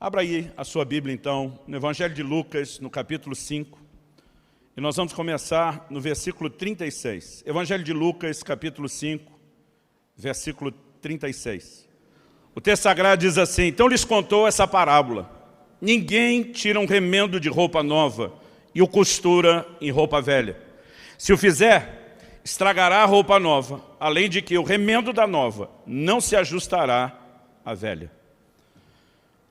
Abra aí a sua Bíblia, então, no Evangelho de Lucas, no capítulo 5. E nós vamos começar no versículo 36. Evangelho de Lucas, capítulo 5, versículo 36. O texto sagrado diz assim: então lhes contou essa parábola. Ninguém tira um remendo de roupa nova e o costura em roupa velha. Se o fizer, estragará a roupa nova, além de que o remendo da nova não se ajustará à velha.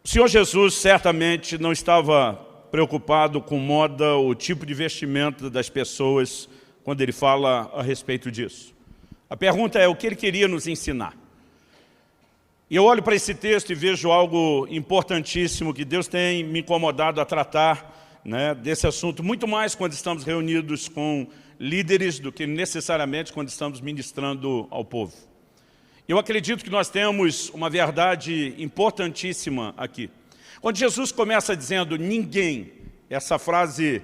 O Senhor Jesus certamente não estava preocupado com moda ou tipo de vestimenta das pessoas quando ele fala a respeito disso. A pergunta é o que ele queria nos ensinar. E eu olho para esse texto e vejo algo importantíssimo que Deus tem me incomodado a tratar, desse assunto, muito mais quando estamos reunidos com líderes do que necessariamente quando estamos ministrando ao povo. Eu acredito que nós temos uma verdade importantíssima aqui. Quando Jesus começa dizendo ninguém, essa frase,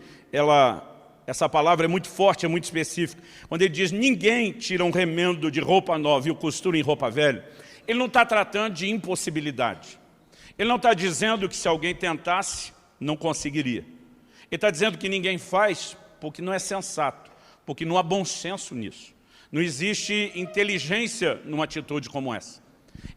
essa palavra é muito forte, é muito específica. Quando ele diz ninguém tira um remendo de roupa nova e o costura em roupa velha, ele não está tratando de impossibilidade. Ele não está dizendo que se alguém tentasse, não conseguiria. Ele está dizendo que ninguém faz porque não é sensato, porque não há bom senso nisso. Não existe inteligência numa atitude como essa.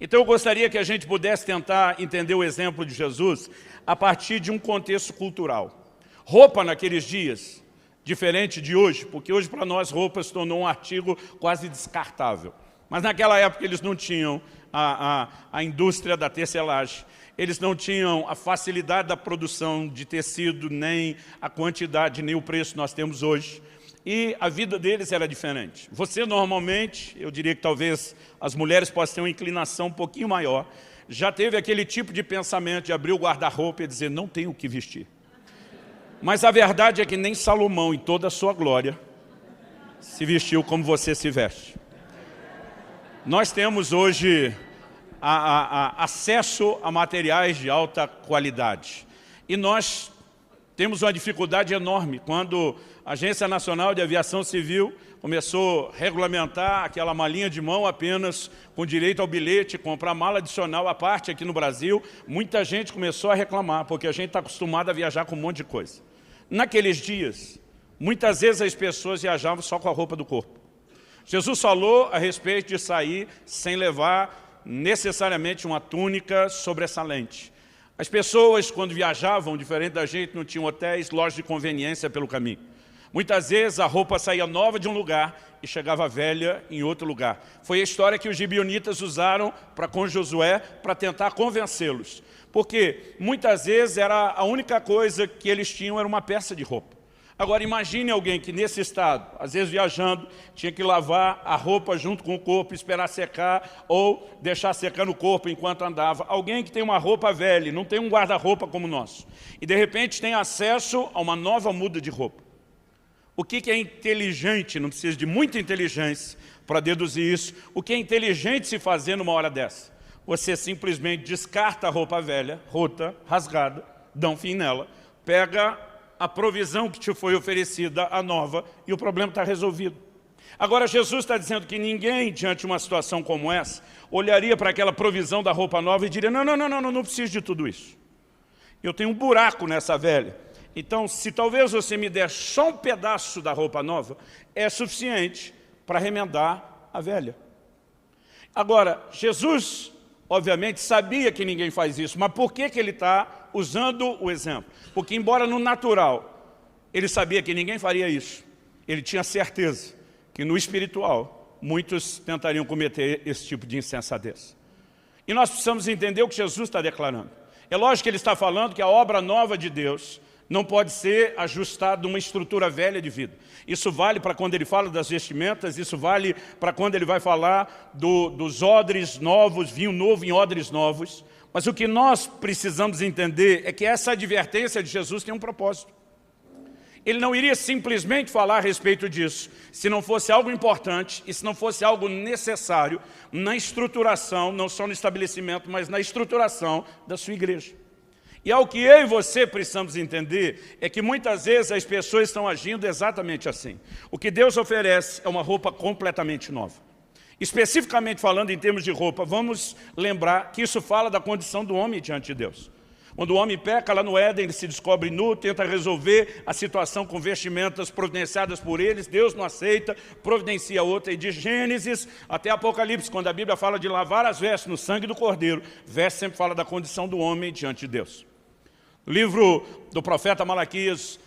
Então eu gostaria que a gente pudesse tentar entender o exemplo de Jesus a partir de um contexto cultural. Roupa naqueles dias, diferente de hoje, porque hoje para nós roupa se tornou um artigo quase descartável. Mas naquela época eles não tinham a indústria da tecelagem, eles não tinham a facilidade da produção de tecido, nem a quantidade, nem o preço que nós temos hoje. E a vida deles era diferente. Você normalmente, eu diria que talvez as mulheres possam ter uma inclinação um pouquinho maior, já teve aquele tipo de pensamento de abrir o guarda-roupa e dizer, não tenho o que vestir. Mas a verdade é que nem Salomão, em toda a sua glória, se vestiu como você se veste. Nós temos hoje acesso a materiais de alta qualidade. E nós temos uma dificuldade enorme quando a Agência Nacional de Aviação Civil começou a regulamentar aquela malinha de mão apenas com direito ao bilhete, comprar mala adicional à parte aqui no Brasil. Muita gente começou a reclamar, porque a gente está acostumado a viajar com um monte de coisa. Naqueles dias, muitas vezes as pessoas viajavam só com a roupa do corpo. Jesus falou a respeito de sair sem levar necessariamente uma túnica sobressalente. As pessoas, quando viajavam, diferente da gente, não tinham hotéis, lojas de conveniência pelo caminho. Muitas vezes a roupa saía nova de um lugar e chegava velha em outro lugar. Foi a história que os gibeonitas usaram com Josué para tentar convencê-los. Porque muitas vezes era a única coisa que eles tinham era uma peça de roupa. Agora imagine alguém que nesse estado, às vezes viajando, tinha que lavar a roupa junto com o corpo, esperar secar ou deixar secar no corpo enquanto andava. Alguém que tem uma roupa velha, não tem um guarda-roupa como o nosso, e de repente tem acesso a uma nova muda de roupa. O que é inteligente, não precisa de muita inteligência para deduzir isso, o que é inteligente se fazer numa hora dessa? Você simplesmente descarta a roupa velha, rota, rasgada, dá um fim nela, pega a provisão que te foi oferecida, a nova, e o problema está resolvido. Agora Jesus está dizendo que ninguém, diante de uma situação como essa, olharia para aquela provisão da roupa nova e diria, não preciso de tudo isso. Eu tenho um buraco nessa velha. Então, se talvez você me der só um pedaço da roupa nova, é suficiente para remendar a velha. Agora, Jesus, obviamente, sabia que ninguém faz isso, mas por que ele está usando o exemplo? Porque, embora no natural, ele sabia que ninguém faria isso, ele tinha certeza que no espiritual, muitos tentariam cometer esse tipo de insensatez. E nós precisamos entender o que Jesus está declarando. É lógico que ele está falando que a obra nova de Deus não pode ser ajustada a uma estrutura velha de vida. Isso vale para quando ele fala das vestimentas, isso vale para quando ele vai falar dos odres novos, vinho novo em odres novos. Mas o que nós precisamos entender é que essa advertência de Jesus tem um propósito. Ele não iria simplesmente falar a respeito disso, se não fosse algo importante e se não fosse algo necessário na estruturação, não só no estabelecimento, mas na estruturação da sua igreja. E ao que eu e você precisamos entender é que muitas vezes as pessoas estão agindo exatamente assim. O que Deus oferece é uma roupa completamente nova. Especificamente falando em termos de roupa, vamos lembrar que isso fala da condição do homem diante de Deus. Quando o homem peca lá no Éden, ele se descobre nu, tenta resolver a situação com vestimentas providenciadas por eles, Deus não aceita, providencia outra. E de Gênesis até Apocalipse, quando a Bíblia fala de lavar as vestes no sangue do Cordeiro, vestes sempre fala da condição do homem diante de Deus. No livro do profeta Malaquias,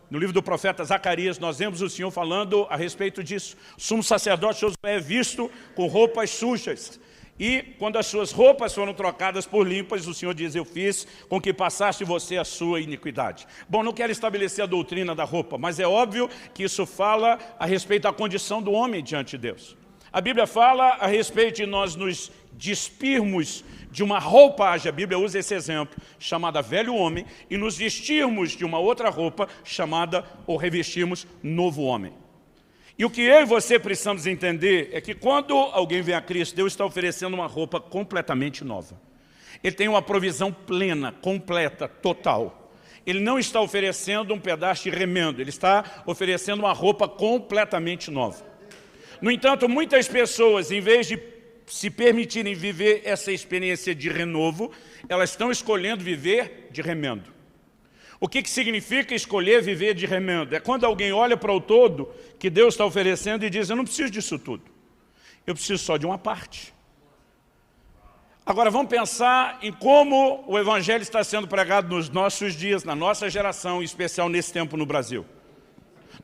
no livro do profeta Zacarias, nós vemos o Senhor falando a respeito disso. O sumo sacerdote Josué é visto com roupas sujas. E quando as suas roupas foram trocadas por limpas, o Senhor diz, eu fiz com que passasse você a sua iniquidade. Bom, não quero estabelecer a doutrina da roupa, mas é óbvio que isso fala a respeito da condição do homem diante de Deus. A Bíblia fala a respeito de nós nos despirmos de uma roupagem, a Bíblia usa esse exemplo, chamada velho homem, e nos vestirmos de uma outra roupa, chamada, ou revestirmos, novo homem. E o que eu e você precisamos entender é que quando alguém vem a Cristo, Deus está oferecendo uma roupa completamente nova. Ele tem uma provisão plena, completa, total. Ele não está oferecendo um pedaço de remendo, ele está oferecendo uma roupa completamente nova. No entanto, muitas pessoas, em vez de se permitirem viver essa experiência de renovo, elas estão escolhendo viver de remendo. O que significa escolher viver de remendo? É quando alguém olha para o todo que Deus está oferecendo e diz, eu não preciso disso tudo. Eu preciso só de uma parte. Agora vamos pensar em como o Evangelho está sendo pregado nos nossos dias, na nossa geração, em especial nesse tempo no Brasil.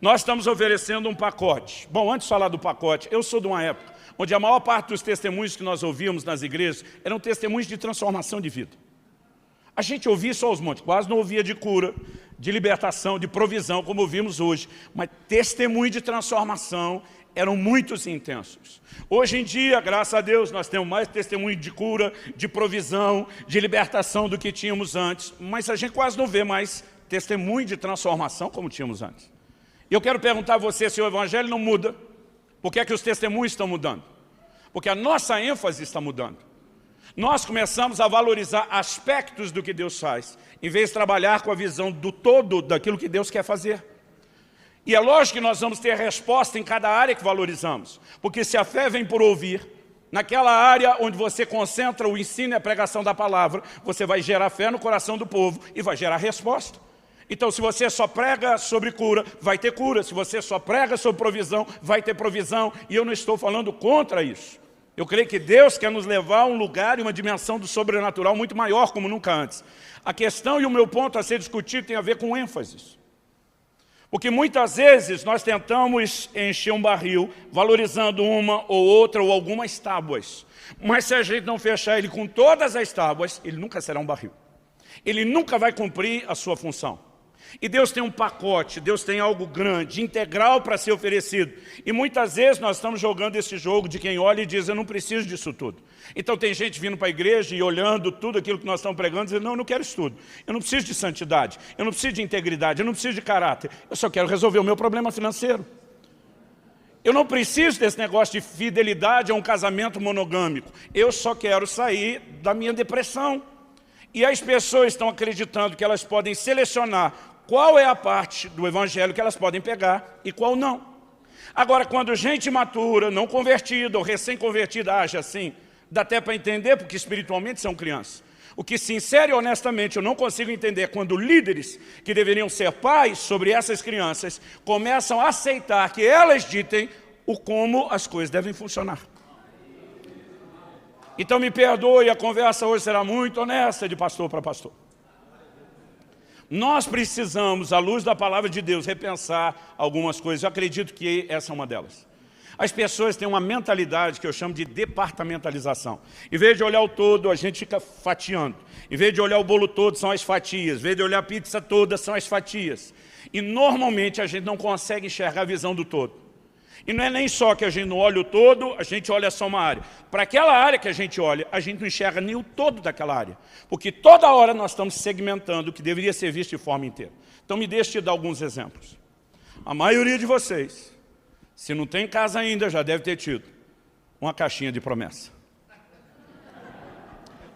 Nós estamos oferecendo um pacote. Bom, antes de falar do pacote, eu sou de uma época onde a maior parte dos testemunhos que nós ouvíamos nas igrejas eram testemunhos de transformação de vida. A gente ouvia só os montes, quase não ouvia de cura, de libertação, de provisão, como ouvimos hoje. Mas testemunho de transformação eram muitos e intensos. Hoje em dia, graças a Deus, nós temos mais testemunho de cura, de provisão, de libertação do que tínhamos antes. Mas a gente quase não vê mais testemunho de transformação como tínhamos antes. E eu quero perguntar a você se o Evangelho não muda, por que é que os testemunhos estão mudando? Porque a nossa ênfase está mudando. Nós começamos a valorizar aspectos do que Deus faz, em vez de trabalhar com a visão do todo daquilo que Deus quer fazer. E é lógico que nós vamos ter resposta em cada área que valorizamos, porque se a fé vem por ouvir, naquela área onde você concentra o ensino e a pregação da palavra, você vai gerar fé no coração do povo e vai gerar resposta. Então, se você só prega sobre cura, vai ter cura. Se você só prega sobre provisão, vai ter provisão. E eu não estou falando contra isso. Eu creio que Deus quer nos levar a um lugar e uma dimensão do sobrenatural muito maior, como nunca antes. A questão e o meu ponto a ser discutido tem a ver com ênfases. Porque muitas vezes nós tentamos encher um barril, valorizando uma ou outra ou algumas tábuas. Mas se a gente não fechar ele com todas as tábuas, ele nunca será um barril. Ele nunca vai cumprir a sua função. E Deus tem um pacote, Deus tem algo grande, integral para ser oferecido. E muitas vezes nós estamos jogando esse jogo de quem olha e diz, eu não preciso disso tudo. Então tem gente vindo para a igreja e olhando tudo aquilo que nós estamos pregando, dizendo, não, eu não quero isso tudo. Eu não preciso de santidade, eu não preciso de integridade, eu não preciso de caráter. Eu só quero resolver o meu problema financeiro. Eu não preciso desse negócio de fidelidade a um casamento monogâmico. Eu só quero sair da minha depressão. E as pessoas estão acreditando que elas podem selecionar qual é a parte do Evangelho que elas podem pegar e qual não. Agora, quando gente matura, não convertida ou recém-convertida age assim, dá até para entender, porque espiritualmente são crianças. O que, sincero e honestamente, eu não consigo entender é quando líderes que deveriam ser pais sobre essas crianças começam a aceitar que elas ditem o como as coisas devem funcionar. Então me perdoe, a conversa hoje será muito honesta de pastor para pastor. Nós precisamos, à luz da palavra de Deus, repensar algumas coisas. Eu acredito que essa é uma delas. As pessoas têm uma mentalidade que eu chamo de departamentalização. Em vez de olhar o todo, a gente fica fatiando. Em vez de olhar o bolo todo, são as fatias. Em vez de olhar a pizza toda, são as fatias. E normalmente a gente não consegue enxergar a visão do todo. E não é nem só que a gente não olha o todo, a gente olha só uma área. Para aquela área que a gente olha, a gente não enxerga nem o todo daquela área. Porque toda hora nós estamos segmentando o que deveria ser visto de forma inteira. Então me deixe te dar alguns exemplos. A maioria de vocês, se não tem casa ainda, já deve ter tido uma caixinha de promessa.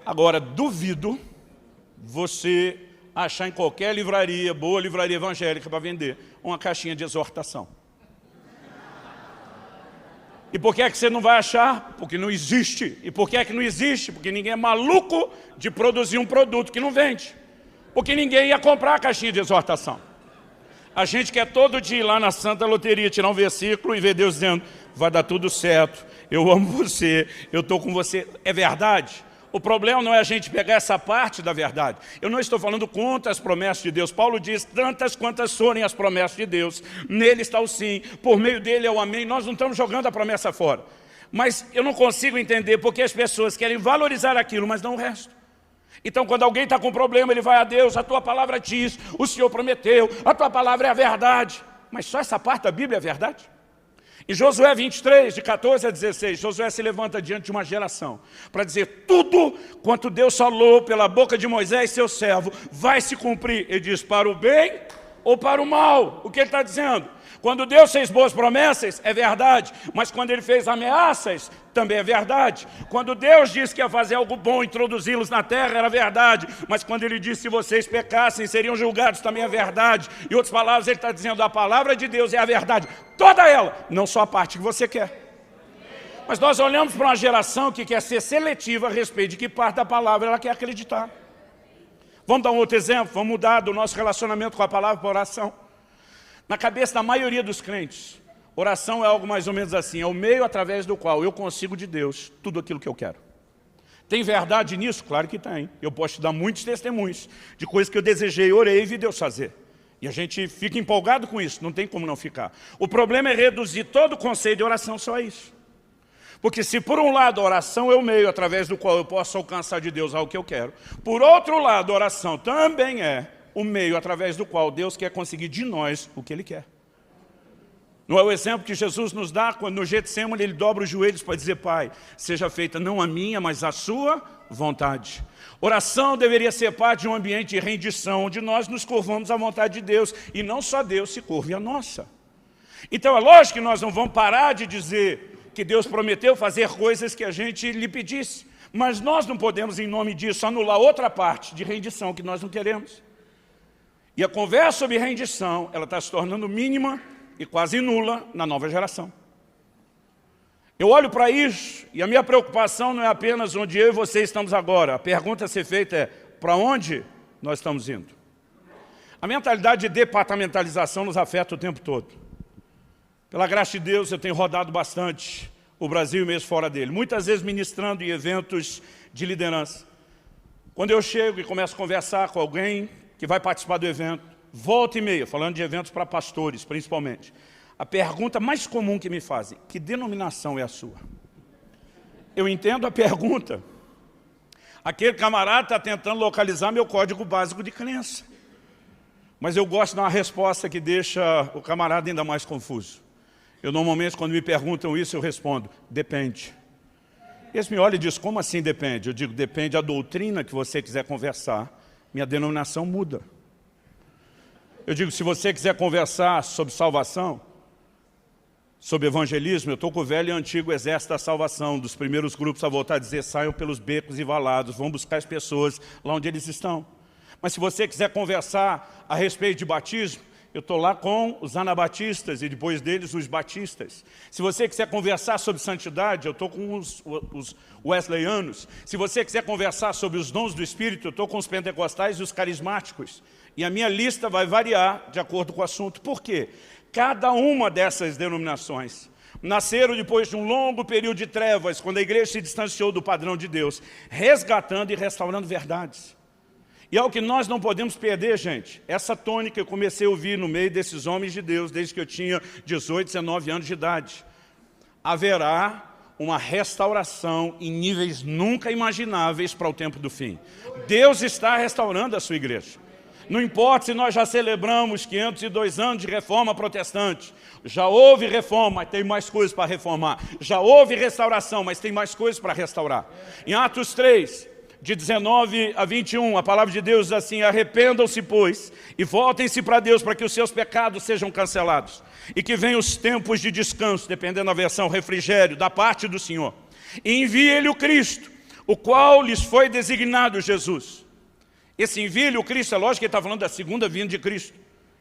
Agora, duvido você achar em qualquer livraria, boa livraria evangélica para vender, uma caixinha de exortação. E por que é que você não vai achar? Porque não existe. E por que é que não existe? Porque ninguém é maluco de produzir um produto que não vende. Porque ninguém ia comprar a caixinha de exortação. A gente quer todo dia ir lá na Santa Loteria, tirar um versículo e ver Deus dizendo, vai dar tudo certo, eu amo você, eu estou com você. É verdade? O problema não é a gente pegar essa parte da verdade. Eu não estou falando contra as promessas de Deus. Paulo diz, tantas quantas forem as promessas de Deus, nele está o sim, por meio dele é o amém. Nós não estamos jogando a promessa fora. Mas eu não consigo entender porque as pessoas querem valorizar aquilo, mas não o resto. Então, quando alguém está com problema, ele vai a Deus, a tua palavra diz, o Senhor prometeu, a tua palavra é a verdade. Mas só essa parte da Bíblia é verdade? Em Josué 23, de 14 a 16, Josué se levanta diante de uma geração para dizer tudo quanto Deus falou pela boca de Moisés, seu servo, vai se cumprir. Ele diz, para o bem ou para o mal. O que ele está dizendo? Quando Deus fez boas promessas, é verdade, mas quando ele fez ameaças, também é verdade. Quando Deus disse que ia fazer algo bom, introduzi-los na terra, era verdade, mas quando ele disse que se vocês pecassem, seriam julgados, também é verdade. Em outras palavras, ele está dizendo, a palavra de Deus é a verdade, toda ela, não só a parte que você quer. Mas nós olhamos para uma geração que quer ser seletiva a respeito de que parte da palavra ela quer acreditar. Vamos dar um outro exemplo, vamos mudar do nosso relacionamento com a palavra para a oração. Na cabeça da maioria dos crentes, oração é algo mais ou menos assim, é o meio através do qual eu consigo de Deus tudo aquilo que eu quero. Tem verdade nisso? Claro que tem. Eu posso te dar muitos testemunhos de coisas que eu desejei, orei e vi Deus fazer. E a gente fica empolgado com isso, não tem como não ficar. O problema é reduzir todo o conceito de oração só a isso. Porque se por um lado a oração é o meio através do qual eu posso alcançar de Deus algo que eu quero, por outro lado a oração também é o meio através do qual Deus quer conseguir de nós o que Ele quer. Não é o exemplo que Jesus nos dá quando no Getsêmani Ele dobra os joelhos para dizer, Pai, seja feita não a minha, mas a sua vontade. Oração deveria ser parte de um ambiente de rendição, onde nós nos curvamos à vontade de Deus, e não só Deus se curve a nossa. Então é lógico que nós não vamos parar de dizer que Deus prometeu fazer coisas que a gente lhe pedisse, mas nós não podemos, em nome disso, anular outra parte de rendição que nós não queremos. E a conversa sobre rendição, ela está se tornando mínima e quase nula na nova geração. Eu olho para isso e a minha preocupação não é apenas onde eu e você estamos agora. A pergunta a ser feita é, para onde nós estamos indo? A mentalidade de departamentalização nos afeta o tempo todo. Pela graça de Deus, eu tenho rodado bastante o Brasil e mesmo fora dele. Muitas vezes ministrando em eventos de liderança. Quando eu chego e começo a conversar com alguém que vai participar do evento, volta e meia, falando de eventos para pastores, principalmente. A pergunta mais comum que me fazem, que denominação é a sua? Eu entendo a pergunta. Aquele camarada está tentando localizar meu código básico de crença. Mas eu gosto de dar uma resposta que deixa o camarada ainda mais confuso. Eu normalmente, quando me perguntam isso, eu respondo, depende. Eles me olham e dizem, como assim depende? Eu digo, depende da doutrina que você quiser conversar. Minha denominação muda. Eu digo, se você quiser conversar sobre salvação, sobre evangelismo, eu estou com o velho e antigo exército da salvação, dos primeiros grupos a voltar a dizer, saiam pelos becos e valados, vão buscar as pessoas lá onde eles estão. Mas se você quiser conversar a respeito de batismo, eu estou lá com os anabatistas e depois deles os batistas. Se você quiser conversar sobre santidade, eu estou com os wesleyanos. Se você quiser conversar sobre os dons do Espírito, eu estou com os pentecostais e os carismáticos. E a minha lista vai variar de acordo com o assunto. Por quê? Cada uma dessas denominações nasceram depois de um longo período de trevas, quando a igreja se distanciou do padrão de Deus, resgatando e restaurando verdades. E é o que nós não podemos perder, gente. Essa tônica que eu comecei a ouvir no meio desses homens de Deus, desde que eu tinha 18, 19 anos de idade. Haverá uma restauração em níveis nunca imagináveis para o tempo do fim. Deus está restaurando a sua igreja. Não importa se nós já celebramos 502 anos de reforma protestante. Já houve reforma, mas tem mais coisas para reformar. Já houve restauração, mas tem mais coisas para restaurar. Em Atos 3... de 19 a 21, a palavra de Deus diz assim, arrependam-se, pois, e voltem-se para Deus, para que os seus pecados sejam cancelados, e que venham os tempos de descanso, dependendo da versão, refrigério, da parte do Senhor. E envie-lhe o Cristo, o qual lhes foi designado Jesus. Esse envie-lhe o Cristo, é lógico que ele está falando da segunda vinda de Cristo,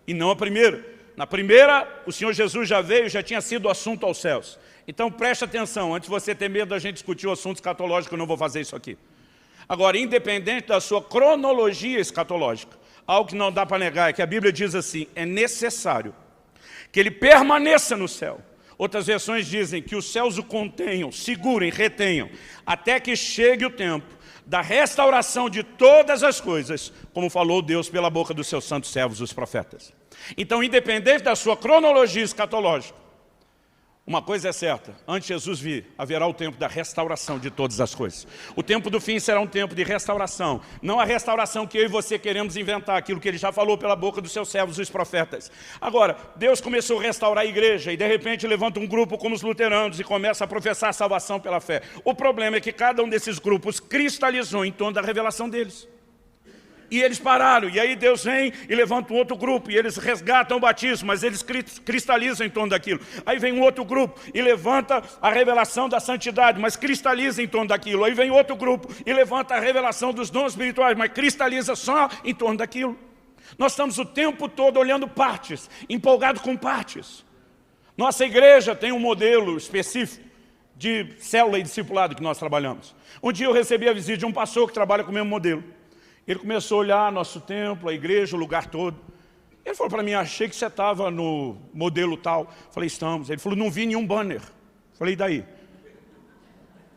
e não a primeira. Na primeira, o Senhor Jesus já veio, já tinha sido assunto aos céus. Então preste atenção, antes de você ter medo da gente discutir o assunto escatológico, eu não vou fazer isso aqui. Agora, independente da sua cronologia escatológica, algo que não dá para negar é que a Bíblia diz assim, é necessário que ele permaneça no céu. Outras versões dizem que os céus o contenham, segurem, retenham, até que chegue o tempo da restauração de todas as coisas, como falou Deus pela boca dos seus santos servos, os profetas. Então, independente da sua cronologia escatológica, uma coisa é certa, antes de Jesus vir, haverá o tempo da restauração de todas as coisas. O tempo do fim será um tempo de restauração, não a restauração que eu e você queremos inventar, aquilo que ele já falou pela boca dos seus servos, os profetas. Agora, Deus começou a restaurar a igreja e de repente levanta um grupo como os luteranos e começa a professar a salvação pela fé. O problema é que cada um desses grupos cristalizou em torno da revelação deles. E eles pararam, e aí Deus vem e levanta um outro grupo, e eles resgatam o batismo, mas eles cristalizam em torno daquilo. Aí vem um outro grupo e levanta a revelação da santidade, mas cristaliza em torno daquilo. Aí vem outro grupo e levanta a revelação dos dons espirituais, mas cristaliza só em torno daquilo. Nós estamos o tempo todo olhando partes, empolgados com partes. Nossa igreja tem um modelo específico de célula e discipulado que nós trabalhamos. Um dia eu recebi a visita de um pastor que trabalha com o mesmo modelo. Ele começou a olhar nosso templo, a igreja, o lugar todo. Ele falou para mim, achei que você estava no modelo tal. Falei, estamos. Ele falou, não vi nenhum banner. Falei, e daí?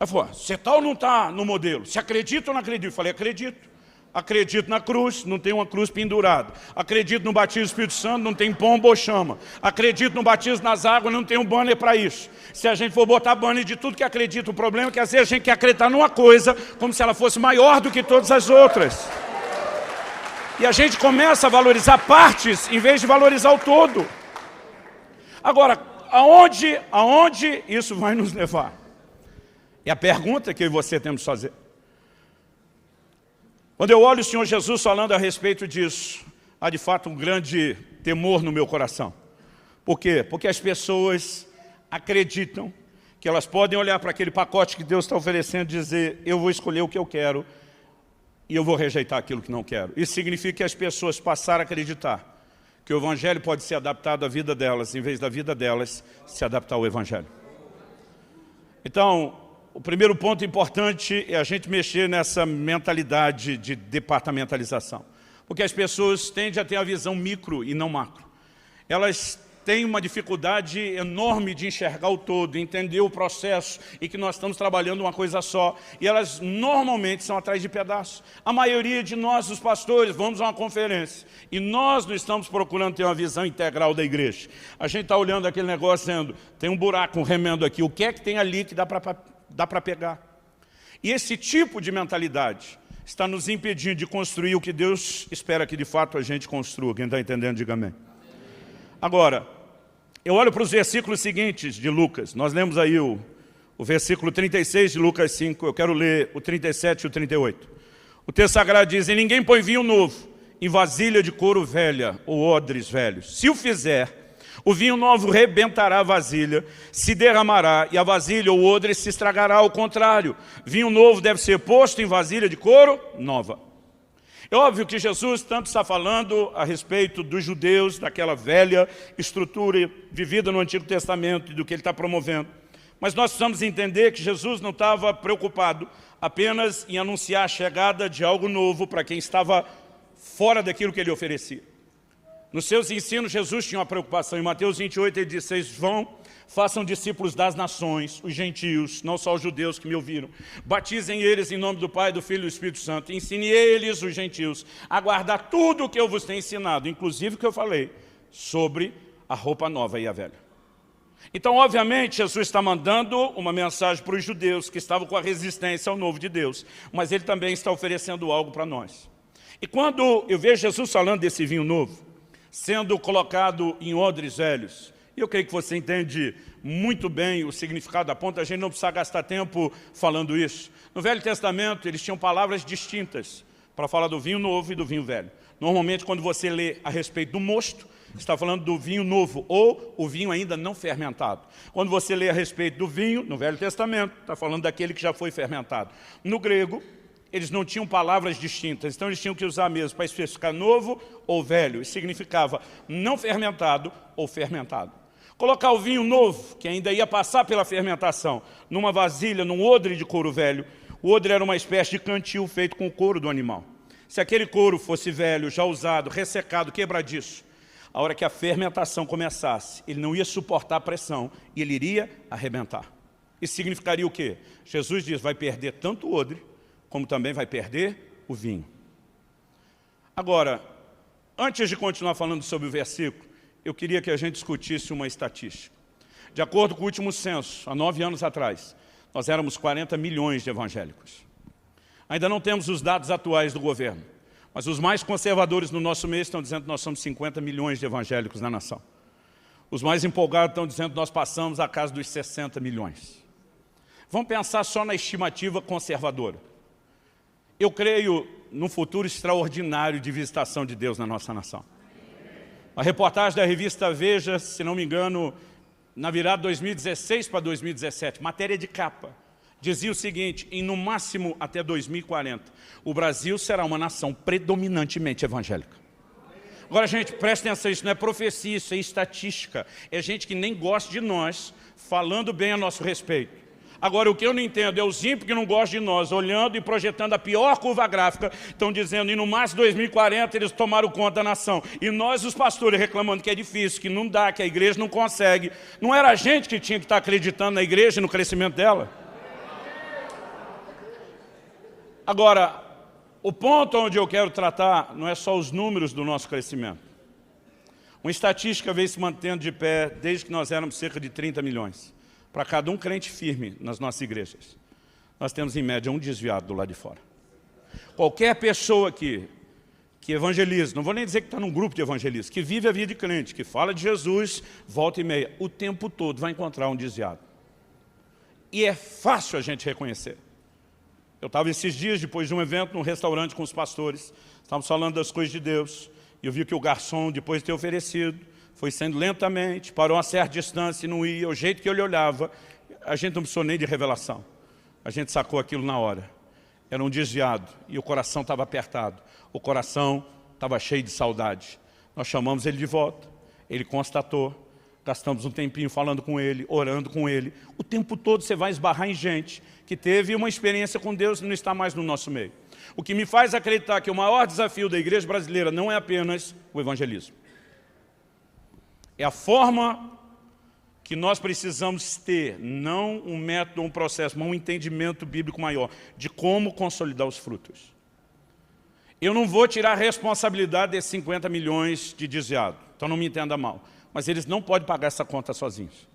Ele falou, você está ou não está no modelo? Você acredita ou não acredita? Falei, acredito. Acredito na cruz, não tem uma cruz pendurada. Acredito no batismo do Espírito Santo, não tem pomba ou chama. Acredito no batismo nas águas, não tem um banner para isso. Se a gente for botar banner de tudo que acredita, o problema é que às vezes a gente quer acreditar numa coisa como se ela fosse maior do que todas as outras. E a gente começa a valorizar partes em vez de valorizar o todo. Agora, aonde isso vai nos levar? É a pergunta que eu e você temos que fazer. Quando eu olho o Senhor Jesus falando a respeito disso, há de fato um grande temor no meu coração. Por quê? Porque as pessoas acreditam que elas podem olhar para aquele pacote que Deus está oferecendo e dizer, eu vou escolher o que eu quero e eu vou rejeitar aquilo que não quero. Isso significa que as pessoas passaram a acreditar que o Evangelho pode ser adaptado à vida delas, em vez da vida delas se adaptar ao Evangelho. Então, o primeiro ponto importante é a gente mexer nessa mentalidade de departamentalização. Porque as pessoas tendem a ter a visão micro e não macro. Elas têm uma dificuldade enorme de enxergar o todo, entender o processo e que nós estamos trabalhando uma coisa só. E elas normalmente são atrás de pedaços. A maioria de nós, os pastores, vamos a uma conferência e nós não estamos procurando ter uma visão integral da igreja. A gente está olhando aquele negócio dizendo, tem um buraco, um remendo aqui, o que é que tem ali que dá para pegar? E esse tipo de mentalidade está nos impedindo de construir o que Deus espera que de fato a gente construa. Quem está entendendo, diga amém. Agora, eu olho para os versículos seguintes de Lucas. Nós lemos aí o versículo 36 de Lucas 5. Eu quero ler o 37 e o 38. O texto sagrado diz, e ninguém põe vinho novo em vasilha de couro velha ou odres velhos. Se o fizer, o vinho novo rebentará a vasilha, se derramará, e a vasilha ou odre se estragará. Ao contrário, vinho novo deve ser posto em vasilha de couro nova. É óbvio que Jesus tanto está falando a respeito dos judeus, daquela velha estrutura vivida no Antigo Testamento e do que ele está promovendo. Mas nós precisamos entender que Jesus não estava preocupado apenas em anunciar a chegada de algo novo para quem estava fora daquilo que ele oferecia. Nos seus ensinos, Jesus tinha uma preocupação. Em Mateus 28, ele diz, vocês vão, façam discípulos das nações, os gentios, não só os judeus que me ouviram. Batizem eles em nome do Pai, do Filho e do Espírito Santo. Ensine eles, os gentios, a guardar tudo o que eu vos tenho ensinado, inclusive o que eu falei sobre a roupa nova e a velha. Então, obviamente, Jesus está mandando uma mensagem para os judeus que estavam com a resistência ao novo de Deus, mas ele também está oferecendo algo para nós. E quando eu vejo Jesus falando desse vinho novo, sendo colocado em odres velhos, e eu creio que você entende muito bem o significado, a ponto a gente não precisa gastar tempo falando isso. No Velho Testamento, eles tinham palavras distintas para falar do vinho novo e do vinho velho. Normalmente, quando você lê a respeito do mosto, está falando do vinho novo, ou o vinho ainda não fermentado. Quando você lê a respeito do vinho, no Velho Testamento, está falando daquele que já foi fermentado. No grego, eles não tinham palavras distintas, então eles tinham que usar mesmo para especificar novo ou velho. Isso significava não fermentado ou fermentado. Colocar o vinho novo, que ainda ia passar pela fermentação, numa vasilha, num odre de couro velho. O odre era uma espécie de cantil feito com o couro do animal. Se aquele couro fosse velho, já usado, ressecado, quebradiço, a hora que a fermentação começasse, ele não ia suportar a pressão e ele iria arrebentar. Isso significaria o quê? Jesus diz, vai perder tanto o odre, como também vai perder o vinho. Agora, antes de continuar falando sobre o versículo, eu queria que a gente discutisse uma estatística. De acordo com o último censo, há 9 anos atrás, nós éramos 40 milhões de evangélicos. Ainda não temos os dados atuais do governo, mas os mais conservadores no nosso meio estão dizendo que nós somos 50 milhões de evangélicos na nação. Os mais empolgados estão dizendo que nós passamos a casa dos 60 milhões. Vamos pensar só na estimativa conservadora. Eu creio num futuro extraordinário de visitação de Deus na nossa nação. A reportagem da revista Veja, se não me engano, na virada de 2016 para 2017, matéria de capa, dizia o seguinte, em no máximo até 2040, o Brasil será uma nação predominantemente evangélica. Agora, gente, presta atenção, isso não é profecia, isso é estatística. É gente que nem gosta de nós, falando bem a nosso respeito. Agora, o que eu não entendo é os ímpios que não gostam de nós, olhando e projetando a pior curva gráfica, estão dizendo, e no máximo 2040 eles tomaram conta da nação. E nós, os pastores, reclamando que é difícil, que não dá, que a igreja não consegue. Não era a gente que tinha que estar acreditando na igreja e no crescimento dela? Agora, o ponto onde eu quero tratar não é só os números do nosso crescimento. Uma estatística vem se mantendo de pé desde que nós éramos cerca de 30 milhões. Para cada um crente firme nas nossas igrejas, nós temos em média um desviado do lado de fora. Qualquer pessoa aqui que evangeliza, não vou nem dizer que está num grupo de evangelistas, que vive a vida de crente, que fala de Jesus, volta e meia, o tempo todo vai encontrar um desviado. E é fácil a gente reconhecer. Eu estava esses dias, depois de um evento, num restaurante com os pastores, estávamos falando das coisas de Deus, e eu vi que o garçom, depois de ter oferecido, foi saindo lentamente, parou a certa distância e não ia, o jeito que ele olhava, a gente não precisou nem de revelação. A gente sacou aquilo na hora. Era um desviado e o coração estava apertado. O coração estava cheio de saudade. Nós chamamos ele de volta, ele constatou, gastamos um tempinho falando com ele, orando com ele. O tempo todo você vai esbarrar em gente que teve uma experiência com Deus e não está mais no nosso meio. O que me faz acreditar que o maior desafio da igreja brasileira não é apenas o evangelismo. É a forma que nós precisamos ter, não um método, um processo, mas um entendimento bíblico maior de como consolidar os frutos. Eu não vou tirar a responsabilidade desses 50 milhões de desviados, então não me entenda mal, mas eles não podem pagar essa conta sozinhos.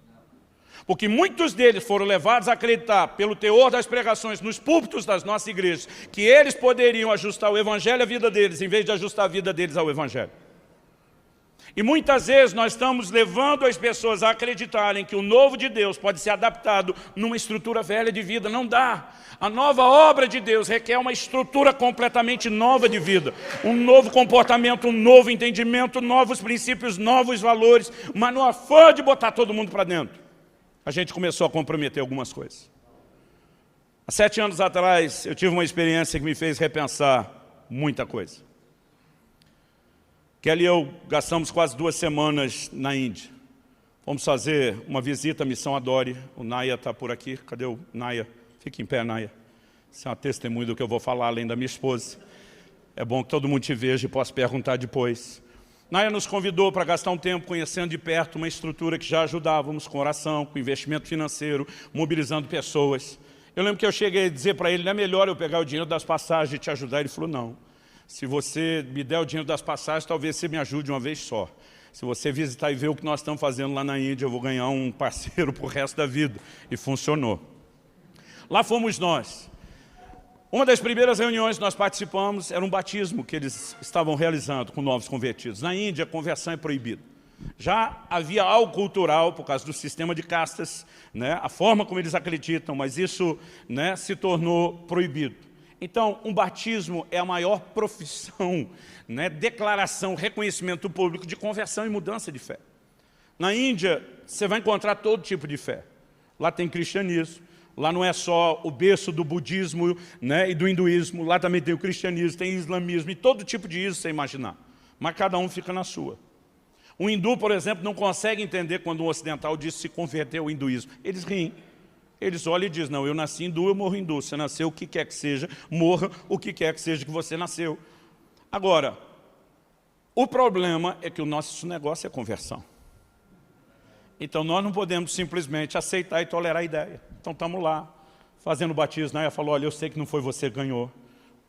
Porque muitos deles foram levados a acreditar, pelo teor das pregações nos púlpitos das nossas igrejas, que eles poderiam ajustar o evangelho à vida deles, em vez de ajustar a vida deles ao evangelho. E muitas vezes nós estamos levando as pessoas a acreditarem que o novo de Deus pode ser adaptado numa estrutura velha de vida. Não dá. A nova obra de Deus requer uma estrutura completamente nova de vida. Um novo comportamento, um novo entendimento, novos princípios, novos valores. Mas no afã de botar todo mundo para dentro, a gente começou a comprometer algumas coisas. Há 7 anos atrás, eu tive uma experiência que me fez repensar muita coisa. Kelly e eu gastamos quase 2 semanas na Índia. Vamos fazer uma visita à Missão Adore. O Naya está por aqui. Cadê o Naya? Fique em pé, Naya. Isso é uma testemunha do que eu vou falar, além da minha esposa. É bom que todo mundo te veja e possa perguntar depois. Naya nos convidou para gastar um tempo conhecendo de perto uma estrutura que já ajudávamos com oração, com investimento financeiro, mobilizando pessoas. Eu lembro que eu cheguei a dizer para ele, não é melhor eu pegar o dinheiro das passagens e te ajudar? Ele falou, não. Se você me der o dinheiro das passagens, talvez você me ajude uma vez só. Se você visitar e ver o que nós estamos fazendo lá na Índia, eu vou ganhar um parceiro para o resto da vida. E funcionou. Lá fomos nós. Uma das primeiras reuniões que nós participamos era um batismo que eles estavam realizando com novos convertidos. Na Índia, a conversão é proibida. Já havia algo cultural, por causa do sistema de castas, né, a forma como eles acreditam, mas isso, né, se tornou proibido. Então, um batismo é a maior profissão, né, declaração, reconhecimento público de conversão e mudança de fé. Na Índia, você vai encontrar todo tipo de fé. Lá tem cristianismo, Lá não é só o berço do budismo, né, e do hinduísmo, lá também tem o cristianismo, tem o islamismo, e todo tipo de isso você imaginar. Mas cada um fica na sua. Um hindu, por exemplo, não consegue entender quando um ocidental diz se converteu ao hinduísmo. Eles riem. Eles olham e dizem, não, eu nasci hindu, eu morro hindu. Você nasceu o que quer que seja, morra o que quer que seja que você nasceu. Agora, o problema é que o nosso negócio é conversão. Então nós não podemos simplesmente aceitar e tolerar a ideia. Então estamos lá, fazendo batismo. Ela falou, olha, eu sei que não foi você que ganhou,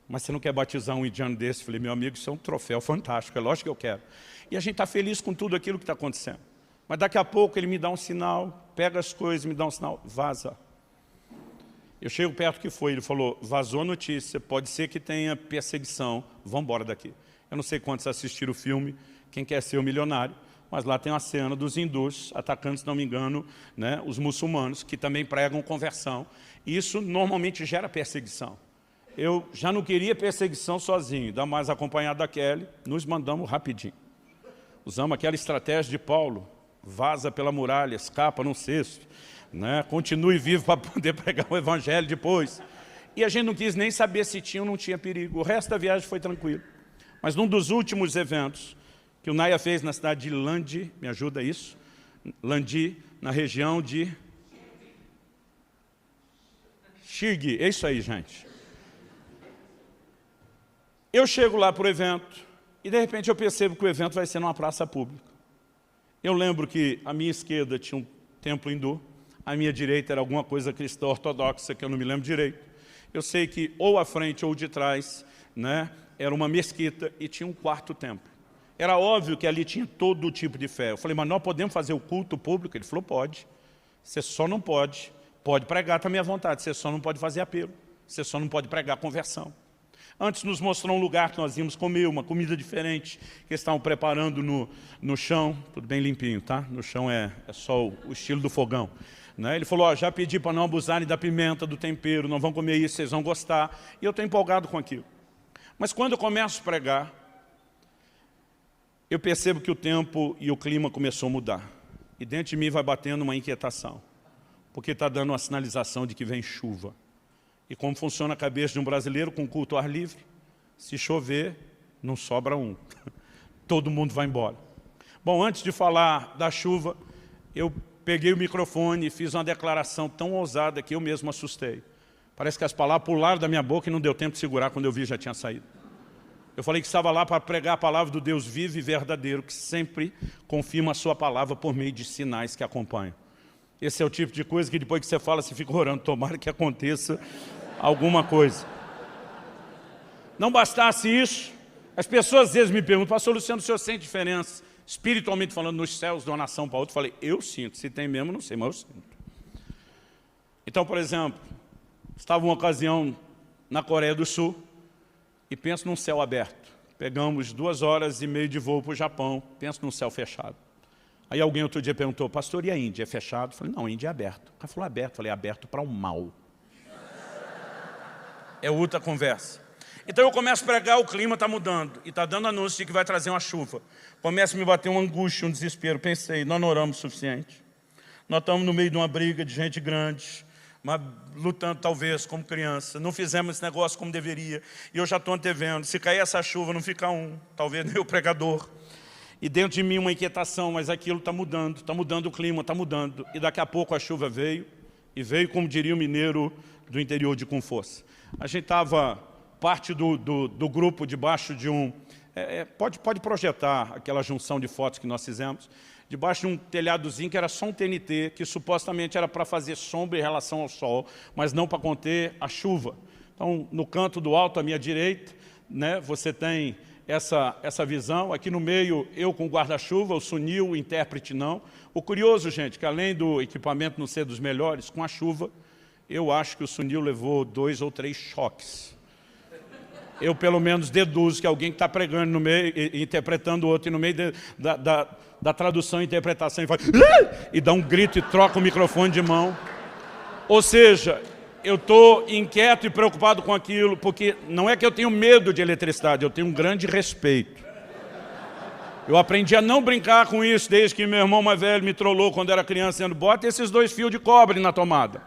mas você não quer batizar um indiano desse? Eu falei, meu amigo, isso é um troféu fantástico, é lógico que eu quero. E a gente está feliz com tudo aquilo que está acontecendo. Mas daqui a pouco ele me dá um sinal, pega as coisas, me dá um sinal, vaza. Eu chego perto que foi, ele falou, vazou a notícia, pode ser que tenha perseguição, vamos embora daqui. Eu não sei quantos assistiram o filme, Quem Quer Ser o Milionário, mas lá tem uma cena dos hindus atacando, se não me engano, né, os muçulmanos, que também pregam conversão. E isso normalmente gera perseguição. Eu já não queria perseguição sozinho, ainda mais acompanhado da Kelly, nos mandamos rapidinho. Usamos aquela estratégia de Paulo, vaza pela muralha, escapa num cesto, né, continue vivo para poder pregar o evangelho depois. E a gente não quis nem saber se tinha ou não tinha perigo. O resto da viagem foi tranquilo. Mas num dos últimos eventos que o Naya fez na cidade de Landi, me ajuda isso? Landi, na região de Shirgi, é isso aí, gente. Eu chego lá para o evento e de repente eu percebo que o evento vai ser numa praça pública. Eu lembro que à minha esquerda tinha um templo hindu, à minha direita era alguma coisa cristã ortodoxa, que eu não me lembro direito. Eu sei que ou à frente ou de trás, né, era uma mesquita e tinha um quarto templo. Era óbvio que ali tinha todo tipo de fé. Eu falei, mas nós podemos fazer o culto público? Ele falou, pode. Você só não pode pregar também à vontade, você só não pode fazer apelo, você só não pode pregar conversão. Antes nos mostrou um lugar que nós íamos comer, uma comida diferente, que eles estavam preparando no chão, tudo bem limpinho, tá? No chão é só o estilo do fogão. Né? Ele falou, ó, já pedi para não abusarem da pimenta, do tempero, não vão comer isso, vocês vão gostar. E eu estou empolgado com aquilo. Mas quando eu começo a pregar, eu percebo que o tempo e o clima começou a mudar. E dentro de mim vai batendo uma inquietação, porque está dando uma sinalização de que vem chuva. E como funciona a cabeça de um brasileiro com culto ao ar livre, se chover, não sobra um. Todo mundo vai embora. Bom, antes de falar da chuva, eu peguei o microfone e fiz uma declaração tão ousada que eu mesmo assustei. Parece que as palavras pularam da minha boca e não deu tempo de segurar, quando eu vi já tinha saído. Eu falei que estava lá para pregar a palavra do Deus vivo e verdadeiro, que sempre confirma a sua palavra por meio de sinais que acompanham. Esse é o tipo de coisa que depois que você fala, você fica orando, tomara que aconteça alguma coisa. Não bastasse isso, as pessoas às vezes me perguntam, pastor Luciano, o senhor sente diferença, espiritualmente falando, nos céus de uma nação para outra? Eu falei, eu sinto, se tem mesmo, não sei, mas eu sinto. Então, por exemplo, estava uma ocasião na Coreia do Sul, e penso num céu aberto. Pegamos 2h30 de voo para o Japão, penso num céu fechado. Aí alguém outro dia perguntou, pastor, e a Índia? É fechado? Eu falei, não, a Índia é aberto. O cara falou aberto, eu falei, aberto para o mal. É outra conversa. Então eu começo a pregar, o clima está mudando, e está dando anúncio de que vai trazer uma chuva. Começa a me bater uma angústia, um desespero. Pensei, nós não oramos o suficiente. Nós estamos no meio de uma briga de gente grande, mas lutando talvez como criança, não fizemos esse negócio como deveria, e eu já estou antevendo, se cair essa chuva não fica um, talvez nem o pregador, e dentro de mim uma inquietação, mas aquilo está mudando o clima, está mudando, e daqui a pouco a chuva veio, e veio, como diria o mineiro, do interior de com força. A gente estava, parte do grupo debaixo de um, pode projetar aquela junção de fotos que nós fizemos, debaixo de um telhadozinho que era só um TNT, que supostamente era para fazer sombra em relação ao sol, mas não para conter a chuva. Então, no canto do alto, à minha direita, né, você tem essa visão. Aqui no meio, eu com o guarda-chuva, o Sunil, o intérprete não. O curioso, gente, que além do equipamento não ser dos melhores, com a chuva, eu acho que o Sunil levou 2 ou 3 choques. Eu, pelo menos, deduzo que alguém que está pregando no meio, interpretando o outro, e no meio da tradução e interpretação, e faz, e dá um grito e troca o microfone de mão. Ou seja, eu estou inquieto e preocupado com aquilo, porque não é que eu tenho medo de eletricidade, eu tenho um grande respeito. Eu aprendi a não brincar com isso desde que meu irmão mais velho me trollou quando era criança, dizendo, bota esses 2 fios de cobre na tomada.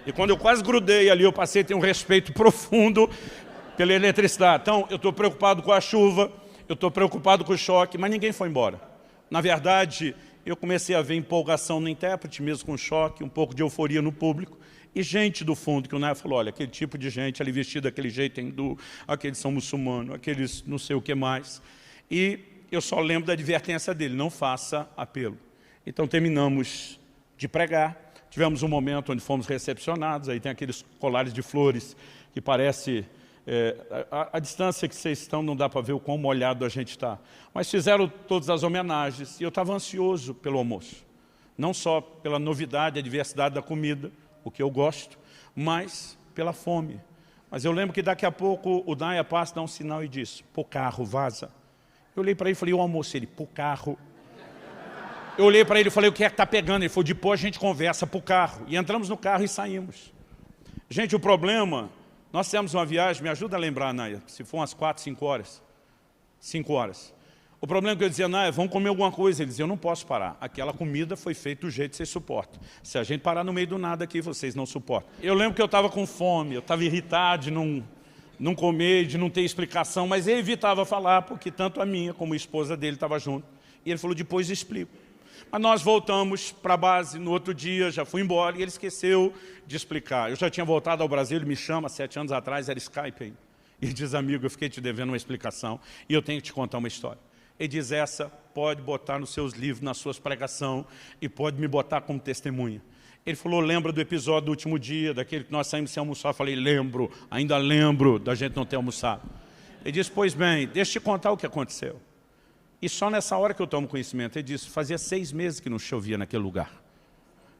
E quando eu quase grudei ali, eu passei a ter um respeito profundo pela eletricidade. Então, eu estou preocupado com a chuva, eu estou preocupado com o choque, mas ninguém foi embora. Na verdade, eu comecei a ver empolgação no intérprete, mesmo com choque, um pouco de euforia no público, e gente do fundo, que o Naya falou, olha, aquele tipo de gente ali vestido daquele jeito é hindu, aqueles são muçulmanos, aqueles não sei o que mais. E eu só lembro da advertência dele, não faça apelo. Então terminamos de pregar, tivemos um momento onde fomos recepcionados, aí tem aqueles colares de flores que parece... a distância que vocês estão não dá para ver o quão molhado a gente está. Mas fizeram todas as homenagens e eu estava ansioso pelo almoço. Não só pela novidade, a diversidade da comida, o que eu gosto, mas pela fome. Mas eu lembro que daqui a pouco o Naya passa, dá um sinal e diz, pô carro, vaza. Eu olhei para ele e falei, o almoço? Ele, pô carro. Eu olhei para ele e falei, o que é que está pegando? Ele falou, depois a gente conversa pro carro. E entramos no carro e saímos. Gente, o problema... Nós fizemos uma viagem, me ajuda a lembrar, Naya, se for umas 4, 5 horas. 5 horas. O problema é que eu dizia, Naya, vamos comer alguma coisa. Ele dizia, eu não posso parar. Aquela comida foi feita do jeito que vocês suportam. Se a gente parar no meio do nada aqui, vocês não suportam. Eu lembro que eu estava com fome, eu estava irritado de não comer, de não ter explicação, mas ele evitava falar, porque tanto a minha como a esposa dele estavam junto. E ele falou, depois explico. Mas nós voltamos para a base no outro dia, já fui embora, e ele esqueceu de explicar. Eu já tinha voltado ao Brasil, ele me chama, 7 anos atrás, era Skype aí. E diz, amigo, eu fiquei te devendo uma explicação, e eu tenho que te contar uma história. Ele diz, essa pode botar nos seus livros, nas suas pregações, e pode me botar como testemunha. Ele falou, lembra do episódio do último dia, daquele que nós saímos sem almoçar? Eu falei, lembro, ainda lembro da gente não ter almoçado. Ele disse, pois bem, deixa eu te contar o que aconteceu. E só nessa hora que eu tomo conhecimento, ele disse, fazia 6 meses que não chovia naquele lugar.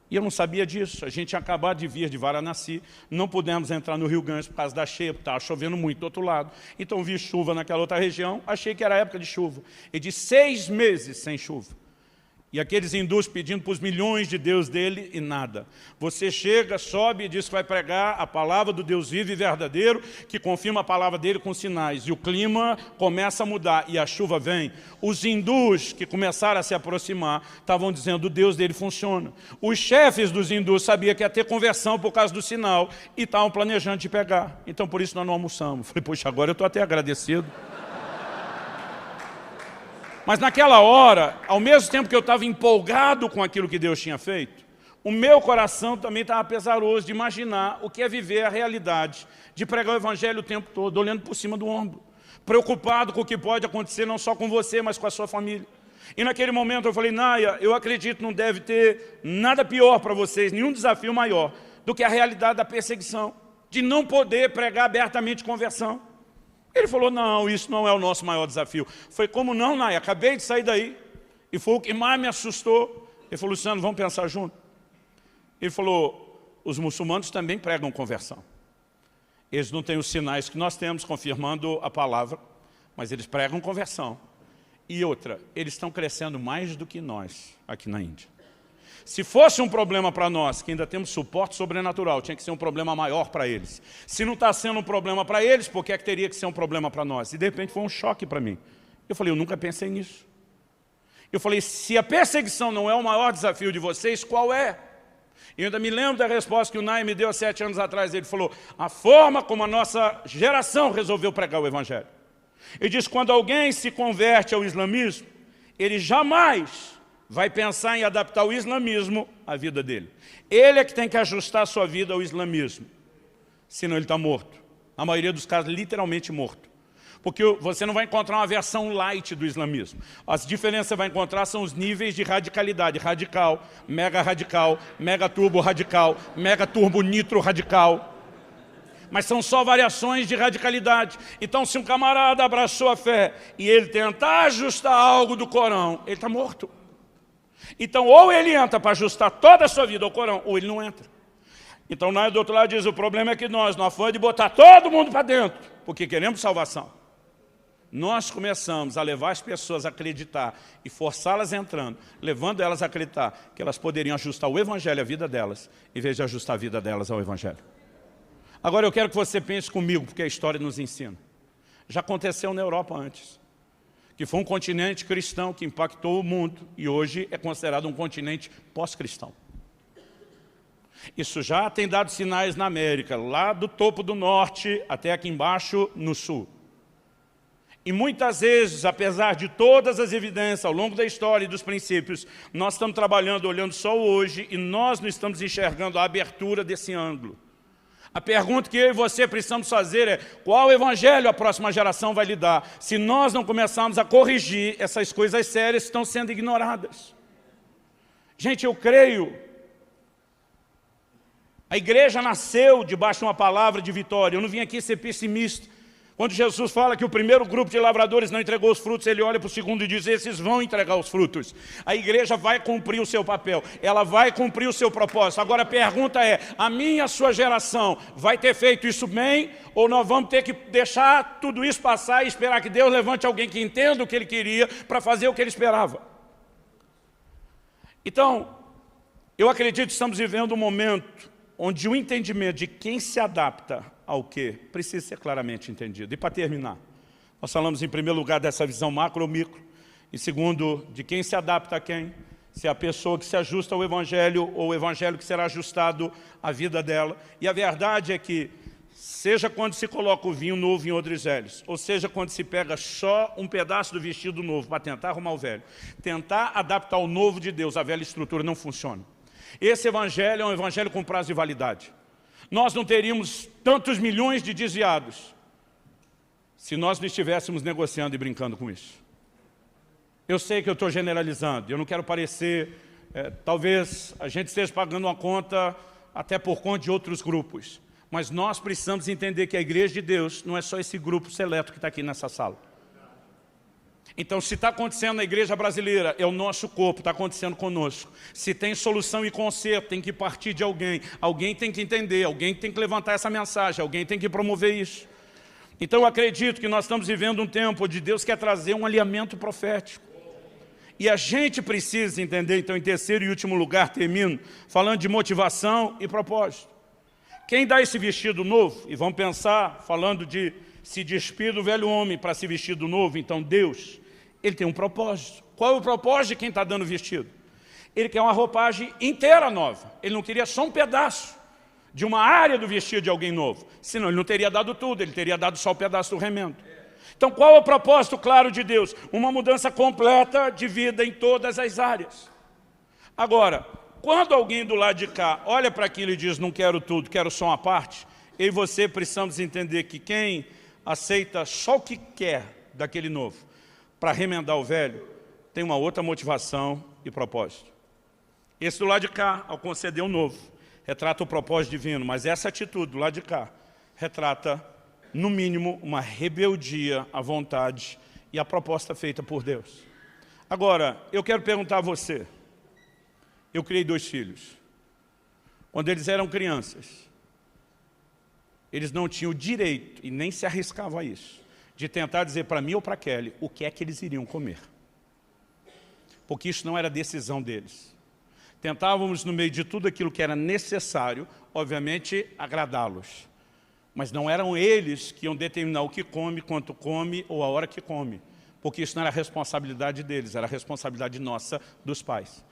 E eu não sabia disso, a gente tinha acabado de vir de Varanasi, não pudemos entrar no Rio Ganges por causa da cheia, porque estava chovendo muito do outro lado. Então vi chuva naquela outra região, achei que era época de chuva. Ele disse, 6 meses sem chuva. E aqueles hindus pedindo para os milhões de Deus dele e nada. Você chega, sobe e diz que vai pregar a palavra do Deus vivo e verdadeiro, que confirma a palavra dele com sinais. E o clima começa a mudar e a chuva vem. Os hindus que começaram a se aproximar estavam dizendo, o Deus dele funciona. Os chefes dos hindus sabiam que ia ter conversão por causa do sinal e estavam planejando de pegar. Então por isso nós não almoçamos. Falei, poxa, agora eu estou até agradecido. Mas naquela hora, ao mesmo tempo que eu estava empolgado com aquilo que Deus tinha feito, o meu coração também estava pesaroso de imaginar o que é viver a realidade, de pregar o evangelho o tempo todo, olhando por cima do ombro, preocupado com o que pode acontecer não só com você, mas com a sua família. E naquele momento eu falei, Naya, eu acredito que não deve ter nada pior para vocês, nenhum desafio maior do que a realidade da perseguição, de não poder pregar abertamente conversão. Ele falou, não, isso não é o nosso maior desafio. Foi como não, Naya, acabei de sair daí. E foi o que mais me assustou. Ele falou, Luciano, vamos pensar junto. Ele falou, os muçulmanos também pregam conversão. Eles não têm os sinais que nós temos, confirmando a palavra, mas eles pregam conversão. E outra, eles estão crescendo mais do que nós aqui na Índia. Se fosse um problema para nós, que ainda temos suporte sobrenatural, tinha que ser um problema maior para eles. Se não está sendo um problema para eles, por que é que teria que ser um problema para nós? E de repente foi um choque para mim. Eu falei, eu nunca pensei nisso. Eu falei, se a perseguição não é o maior desafio de vocês, qual é? E eu ainda me lembro da resposta que o Naya me deu há 7 anos atrás. Ele falou, a forma como a nossa geração resolveu pregar o evangelho. Ele diz, quando alguém se converte ao islamismo, ele jamais vai pensar em adaptar o islamismo à vida dele. Ele é que tem que ajustar a sua vida ao islamismo. Senão ele está morto. Na maioria dos casos, literalmente morto. Porque você não vai encontrar uma versão light do islamismo. As diferenças que você vai encontrar são os níveis de radicalidade. Radical, mega turbo nitro radical. Mas são só variações de radicalidade. Então, se um camarada abraçou a fé e ele tentar ajustar algo do Corão, ele está morto. Então, ou ele entra para ajustar toda a sua vida ao Corão, ou ele não entra. Então, do outro lado diz, o problema é que nós, no afã de botar todo mundo para dentro, porque queremos salvação, nós começamos a levar as pessoas a acreditar e forçá-las entrando, levando elas a acreditar que elas poderiam ajustar o evangelho à vida delas, em vez de ajustar a vida delas ao evangelho. Agora eu quero que você pense comigo, porque a história nos ensina. Já aconteceu na Europa antes, que foi um continente cristão que impactou o mundo e hoje é considerado um continente pós-cristão. Isso já tem dado sinais na América, lá do topo do norte até aqui embaixo no sul. E muitas vezes, apesar de todas as evidências ao longo da história e dos princípios, nós estamos trabalhando, olhando só hoje, e nós não estamos enxergando a abertura desse ângulo. A pergunta que eu e você precisamos fazer é: qual evangelho a próxima geração vai lhe dar, se nós não começarmos a corrigir essas coisas sérias que estão sendo ignoradas? Gente, eu creio, a igreja nasceu debaixo de uma palavra de vitória. Eu não vim aqui ser pessimista. Quando Jesus fala que o primeiro grupo de lavradores não entregou os frutos, ele olha para o segundo e diz: esses vão entregar os frutos. A igreja vai cumprir o seu papel, ela vai cumprir o seu propósito. Agora a pergunta é: a minha e a sua geração vai ter feito isso bem? Ou nós vamos ter que deixar tudo isso passar e esperar que Deus levante alguém que entenda o que Ele queria para fazer o que Ele esperava? Então, eu acredito que estamos vivendo um momento onde o entendimento de quem se adapta ao quê precisa ser claramente entendido. E para terminar, nós falamos em primeiro lugar dessa visão macro ou micro, e segundo, de quem se adapta a quem, se é a pessoa que se ajusta ao Evangelho ou o Evangelho que será ajustado à vida dela. E a verdade é que, seja quando se coloca o vinho novo em odres velhos, ou seja quando se pega só um pedaço do vestido novo para tentar arrumar o velho, tentar adaptar o novo de Deus à velha estrutura não funciona. Esse evangelho é um evangelho com prazo de validade. Nós não teríamos tantos milhões de desviados se nós não estivéssemos negociando e brincando com isso. Eu sei que eu estou generalizando, eu não quero parecer, talvez a gente esteja pagando uma conta até por conta de outros grupos, mas nós precisamos entender que a igreja de Deus não é só esse grupo seleto que está aqui nessa sala. Então, se está acontecendo na igreja brasileira, é o nosso corpo, está acontecendo conosco. Se tem solução e conserto, tem que partir de alguém. Alguém tem que entender, alguém tem que levantar essa mensagem, alguém tem que promover isso. Então, eu acredito que nós estamos vivendo um tempo onde Deus quer trazer um alinhamento profético. E a gente precisa entender, então, em terceiro e último lugar, termino, falando de motivação e propósito. Quem dá esse vestido novo, e vamos pensar, falando de se despir do velho homem para se vestir do novo, então Deus, Ele tem um propósito. Qual é o propósito de quem está dando o vestido? Ele quer uma roupagem inteira nova. Ele não queria só um pedaço de uma área do vestido de alguém novo. Senão ele não teria dado tudo, ele teria dado só o pedaço do remendo. Então qual é o propósito claro de Deus? Uma mudança completa de vida em todas as áreas. Agora, quando alguém do lado de cá olha para aquilo e diz: não quero tudo, quero só uma parte, eu e você precisamos entender que quem aceita só o que quer daquele novo para remendar o velho, tem uma outra motivação e propósito. Esse do lado de cá, ao conceder o novo, retrata o propósito divino, mas essa atitude do lado de cá retrata, no mínimo, uma rebeldia à vontade e à proposta feita por Deus. Agora, eu quero perguntar a você, eu criei 2 filhos. Quando eles eram crianças, eles não tinham o direito, e nem se arriscavam a isso, de tentar dizer para mim ou para Kelly o que é que eles iriam comer. Porque isso não era decisão deles. Tentávamos, no meio de tudo aquilo que era necessário, obviamente, agradá-los. Mas não eram eles que iam determinar o que come, quanto come ou a hora que come. Porque isso não era responsabilidade deles, era responsabilidade nossa, dos pais.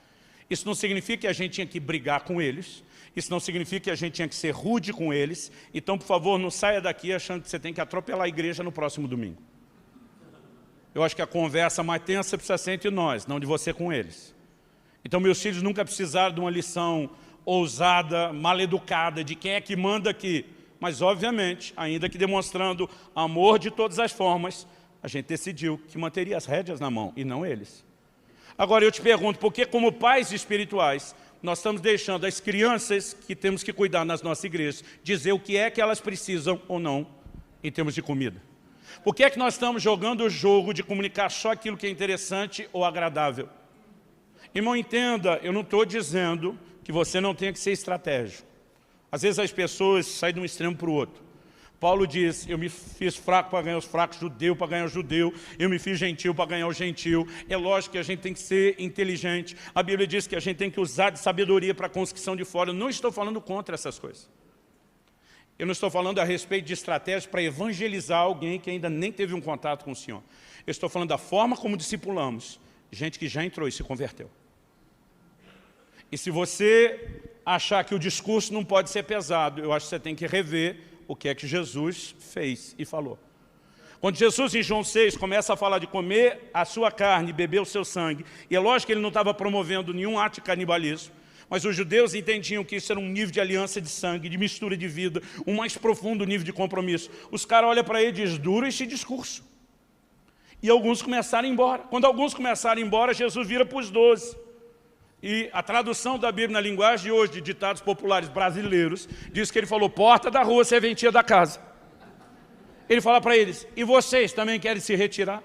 Isso não significa que a gente tinha que brigar com eles, isso não significa que a gente tinha que ser rude com eles. Então, por favor, não saia daqui achando que você tem que atropelar a igreja no próximo domingo. Eu acho que a conversa mais tensa precisa ser entre nós, não de você com eles. Então, meus filhos nunca precisaram de uma lição ousada, mal-educada, de quem é que manda aqui. Mas, obviamente, ainda que demonstrando amor de todas as formas, a gente decidiu que manteria as rédeas na mão, e não eles. Agora, eu te pergunto, por que como pais espirituais, nós estamos deixando as crianças que temos que cuidar nas nossas igrejas dizer o que é que elas precisam ou não em termos de comida? Por que é que nós estamos jogando o jogo de comunicar só aquilo que é interessante ou agradável? Irmão, entenda, eu não estou dizendo que você não tenha que ser estratégico. Às vezes as pessoas saem de um extremo para o outro. Paulo diz: eu me fiz fraco para ganhar os fracos, judeu para ganhar o judeu, eu me fiz gentil para ganhar o gentil. É lógico que a gente tem que ser inteligente. A Bíblia diz que a gente tem que usar de sabedoria para a conscrição de fora. Eu não estou falando contra essas coisas. Eu não estou falando a respeito de estratégias para evangelizar alguém que ainda nem teve um contato com o Senhor. Eu estou falando da forma como discipulamos gente que já entrou e se converteu. E se você achar que o discurso não pode ser pesado. Eu acho que você tem que rever o que é que Jesus fez e falou. Quando Jesus, em João 6, começa a falar de comer a sua carne e beber o seu sangue, e é lógico que ele não estava promovendo nenhum ato de canibalismo, mas os judeus entendiam que isso era um nível de aliança de sangue, de mistura de vida, um mais profundo nível de compromisso. Os caras olham para ele e dizem, duro esse discurso. E alguns começaram a ir embora. Quando alguns começaram a ir embora, Jesus vira para os 12. E a tradução da Bíblia na linguagem de hoje, de ditados populares brasileiros, diz que ele falou, porta da rua, serventia da casa. Ele fala para eles, e vocês também querem se retirar?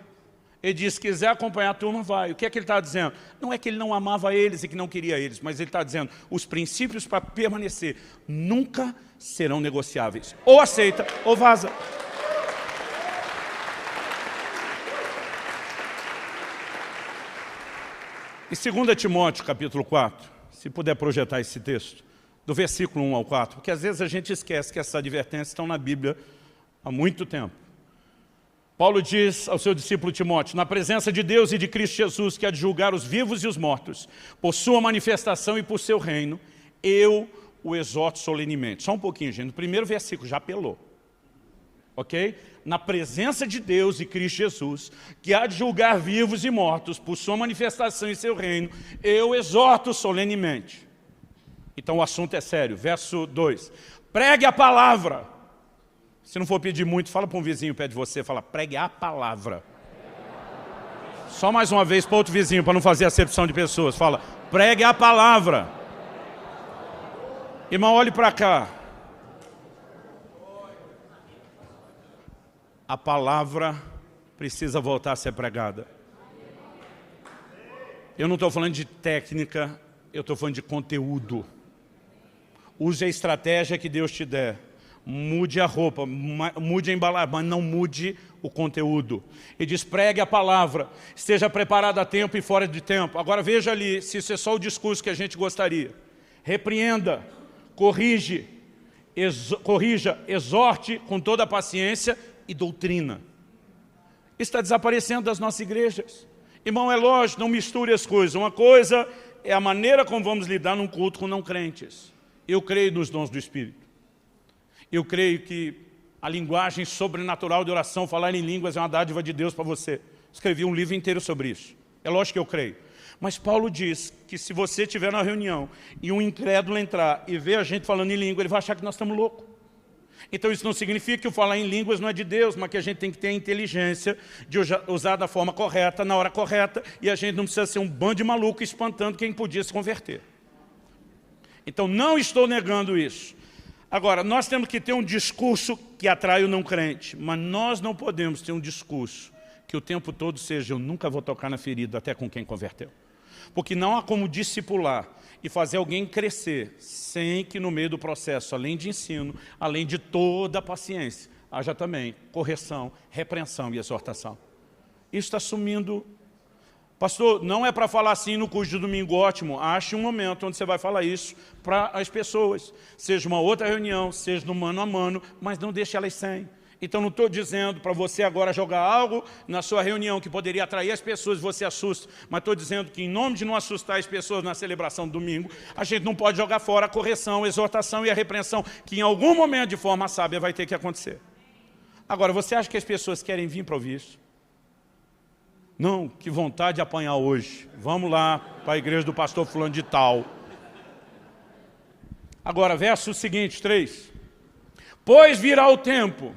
Ele diz, se quiser acompanhar a turma, vai. O que é que ele está dizendo? Não é que ele não amava eles e que não queria eles, mas ele está dizendo, os princípios para permanecer nunca serão negociáveis. Ou aceita, ou vaza. Em 2 Timóteo, capítulo 4, se puder projetar esse texto, do versículo 1 ao 4, porque às vezes a gente esquece que essas advertências estão na Bíblia há muito tempo. Paulo diz ao seu discípulo Timóteo, na presença de Deus e de Cristo Jesus, que há de julgar os vivos e os mortos, por sua manifestação e por seu reino, eu o exorto solenemente. Só um pouquinho, gente, no primeiro versículo já apelou. Ok? Na presença de Deus e Cristo Jesus, que há de julgar vivos e mortos, por sua manifestação e seu reino, eu exorto solenemente. Então o assunto é sério. Verso 2. Pregue a palavra. Se não for pedir muito, fala para um vizinho perto de você, fala, pregue a palavra. Só mais uma vez para outro vizinho, para não fazer acepção de pessoas. Fala, pregue a palavra. Irmão, olhe para cá. A palavra precisa voltar a ser pregada. Eu não estou falando de técnica, eu estou falando de conteúdo. Use a estratégia que Deus te der. Mude a roupa, mude a embalagem, mas não mude o conteúdo. Ele diz, pregue a palavra, esteja preparado a tempo e fora de tempo. Agora veja ali, se isso é só o discurso que a gente gostaria. Repreenda, corrija, exorte com toda a paciência e doutrina. Isso está desaparecendo das nossas igrejas. Irmão, é lógico, não misture as coisas. Uma coisa é a maneira como vamos lidar num culto com não crentes. Eu creio nos dons do Espírito. Eu creio que a linguagem sobrenatural de oração, falar em línguas, é uma dádiva de Deus para você. Escrevi um livro inteiro sobre isso. É lógico que eu creio. Mas Paulo diz que se você estiver na reunião e um incrédulo entrar e ver a gente falando em língua, ele vai achar que nós estamos loucos. Então isso não significa que o falar em línguas não é de Deus, mas que a gente tem que ter a inteligência de usar da forma correta, na hora correta, e a gente não precisa ser um bando de maluco espantando quem podia se converter. Então não estou negando isso. Agora, nós temos que ter um discurso que atrai o não crente, mas nós não podemos ter um discurso que o tempo todo seja, eu nunca vou tocar na ferida até com quem converteu. Porque não há como discipular e fazer alguém crescer sem que no meio do processo, além de ensino, além de toda a paciência, haja também correção, repreensão e exortação. Isso está sumindo. Pastor, não é para falar assim no curso de domingo, ótimo. Ache um momento onde você vai falar isso para as pessoas. Seja uma outra reunião, seja no mano a mano, mas não deixe elas sem. Então não estou dizendo para você agora jogar algo na sua reunião que poderia atrair as pessoas e você assusta. Mas estou dizendo que em nome de não assustar as pessoas na celebração do domingo, a gente não pode jogar fora a correção, a exortação e a repreensão, que em algum momento de forma sábia vai ter que acontecer. Agora, você acha que as pessoas querem vir para ouvir isso? Não, que vontade de apanhar hoje. Vamos lá para a igreja do pastor fulano de tal. Agora, verso seguinte, 3. Pois virá o tempo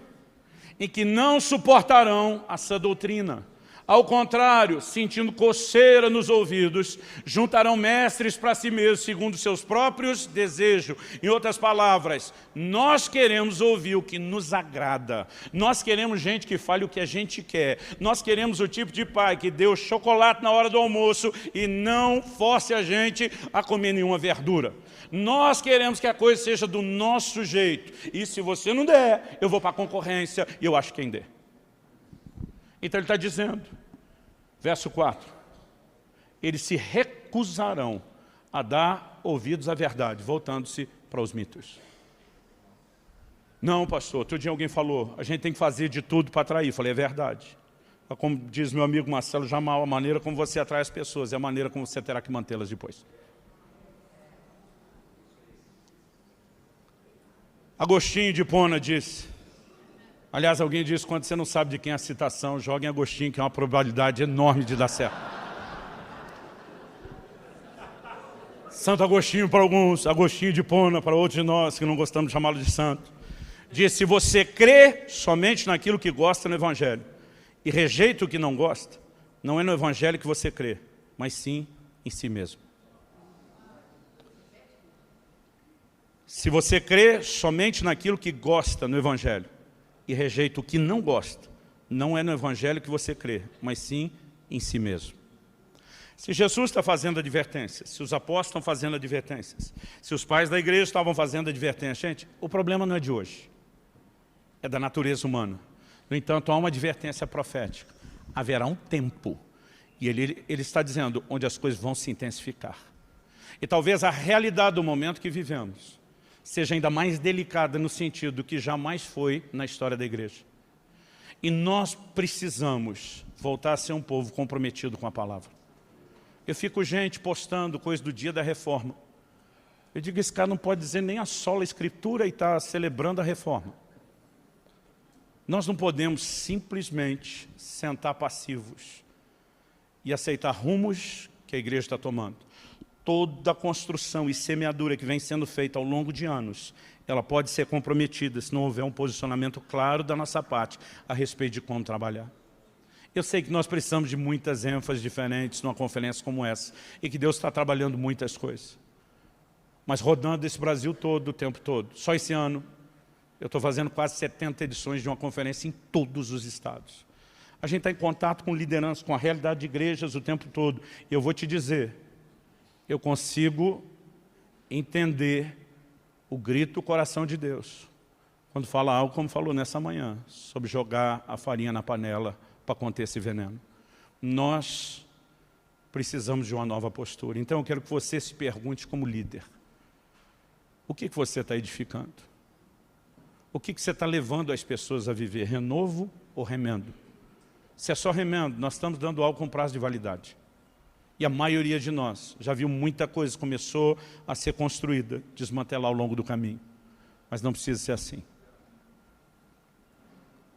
em que não suportarão a sã doutrina. Ao contrário, sentindo coceira nos ouvidos, juntarão mestres para si mesmos, segundo seus próprios desejos. Em outras palavras, nós queremos ouvir o que nos agrada. Nós queremos gente que fale o que a gente quer. Nós queremos o tipo de pai que dê o chocolate na hora do almoço e não force a gente a comer nenhuma verdura. Nós queremos que a coisa seja do nosso jeito. E se você não der, eu vou para a concorrência e eu acho quem der. Então ele está dizendo, verso 4, eles se recusarão a dar ouvidos à verdade, voltando-se para os mitos. Não, pastor, outro dia alguém falou, a gente tem que fazer de tudo para atrair. Eu falei, é verdade. Como diz meu amigo Marcelo Jamal, a maneira como você atrai as pessoas é a maneira como você terá que mantê-las depois. Agostinho de Hipona disse, aliás, alguém disse, quando você não sabe de quem é a citação, joga em Agostinho, que é uma probabilidade enorme de dar certo. Santo Agostinho para alguns, Agostinho de Hipona para outros de nós, que não gostamos de chamá-lo de santo, diz, se você crê somente naquilo que gosta no Evangelho e rejeita o que não gosta, não é no Evangelho que você crê, mas sim em si mesmo. Se você crê somente naquilo que gosta no Evangelho e rejeita o que não gosta, não é no Evangelho que você crê, mas sim em si mesmo. Se Jesus está fazendo advertências, se os apóstolos estão fazendo advertências, se os pais da igreja estavam fazendo advertências, gente, o problema não é de hoje, é da natureza humana. No entanto, há uma advertência profética. Haverá um tempo, e ele está dizendo, onde as coisas vão se intensificar. E talvez a realidade do momento que vivemos seja ainda mais delicada no sentido que jamais foi na história da igreja. E nós precisamos voltar a ser um povo comprometido com a palavra. Eu fico, gente, postando coisa do dia da reforma. Eu digo, esse cara não pode dizer nem a sola escritura e está celebrando a reforma. Nós não podemos simplesmente sentar passivos e aceitar rumos que a igreja está tomando. Toda a construção e semeadura que vem sendo feita ao longo de anos, ela pode ser comprometida se não houver um posicionamento claro da nossa parte a respeito de como trabalhar. Eu sei que nós precisamos de muitas ênfases diferentes numa conferência como essa e que Deus está trabalhando muitas coisas. Mas rodando esse Brasil todo, o tempo todo. Só esse ano, eu estou fazendo quase 70 edições de uma conferência em todos os estados. A gente está em contato com liderança, com a realidade de igrejas o tempo todo. E eu vou te dizer, eu consigo entender o grito do coração de Deus quando fala algo como falou nessa manhã, sobre jogar a farinha na panela para conter esse veneno. Nós precisamos de uma nova postura. Então eu quero que você se pergunte como líder. O que você está edificando? O que você está levando as pessoas a viver? Renovo ou remendo? Se é só remendo, nós estamos dando algo com prazo de validade. E a maioria de nós já viu muita coisa que começou a ser construída, desmantelar ao longo do caminho. Mas não precisa ser assim.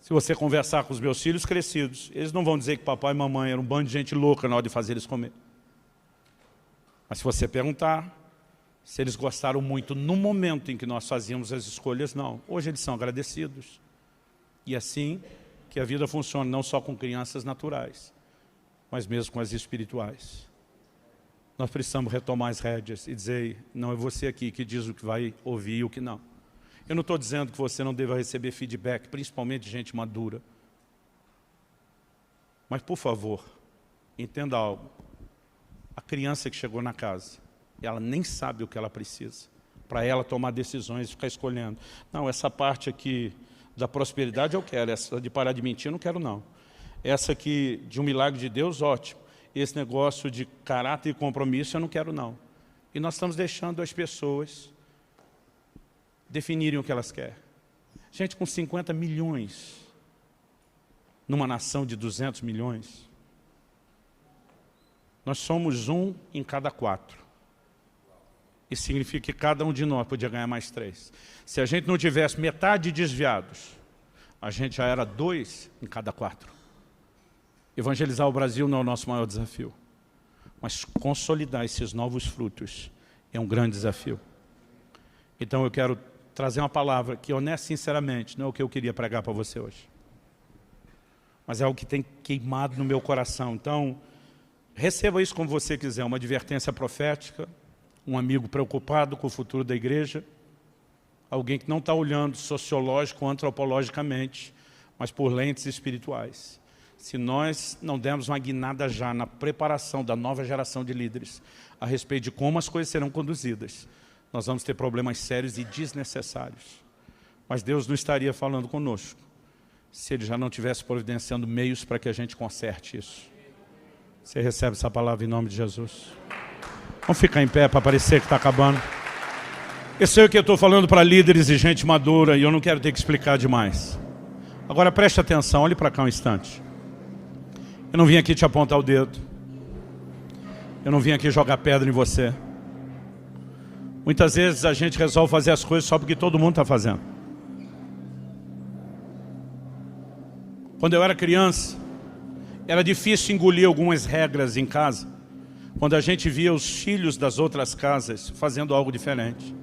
Se você conversar com os meus filhos crescidos, eles não vão dizer que papai e mamãe eram um bando de gente louca na hora de fazer eles comer. Mas se você perguntar se eles gostaram muito no momento em que nós fazíamos as escolhas, não. Hoje eles são agradecidos. E assim que a vida funciona, não só com crianças naturais, mas mesmo com as espirituais. Nós precisamos retomar as rédeas e dizer, não é você aqui que diz o que vai ouvir e o que não. Eu não estou dizendo que você não deva receber feedback, principalmente de gente madura. Mas, por favor, entenda algo. A criança que chegou na casa, ela nem sabe o que ela precisa, para ela tomar decisões e ficar escolhendo. Não, essa parte aqui da prosperidade eu quero, essa de parar de mentir eu não quero não. Essa aqui de um milagre de Deus, ótimo. Esse negócio de caráter e compromisso eu não quero não. E nós estamos deixando as pessoas definirem o que elas querem. Gente, com 50 milhões, numa nação de 200 milhões, nós somos 1 em cada 4. Isso significa que cada um de nós podia ganhar mais 3. Se a gente não tivesse metade de desviados, a gente já era 2 em cada 4. Evangelizar o Brasil não é o nosso maior desafio, mas consolidar esses novos frutos é um grande desafio. Então eu quero trazer uma palavra que, honesto, sinceramente, não é o que eu queria pregar para você hoje, mas é algo que tem queimado no meu coração. Então, receba isso como você quiser, uma advertência profética, um amigo preocupado com o futuro da igreja, alguém que não está olhando sociológico ou antropologicamente, mas por lentes espirituais. Se nós não dermos uma guinada já na preparação da nova geração de líderes a respeito de como as coisas serão conduzidas, nós vamos ter problemas sérios e desnecessários. Mas Deus não estaria falando conosco se Ele já não estivesse providenciando meios para que a gente conserte isso. Você recebe essa palavra em nome de Jesus? Vamos ficar em pé para parecer que está acabando. Eu sei o que eu estou falando para líderes e gente madura e eu não quero ter que explicar demais. Agora preste atenção, olhe para cá um instante. Eu não vim aqui te apontar o dedo. Eu não vim aqui jogar pedra em você. Muitas vezes a gente resolve fazer as coisas só porque todo mundo está fazendo. Quando eu era criança, era difícil engolir algumas regras em casa, quando a gente via os filhos das outras casas fazendo algo diferente.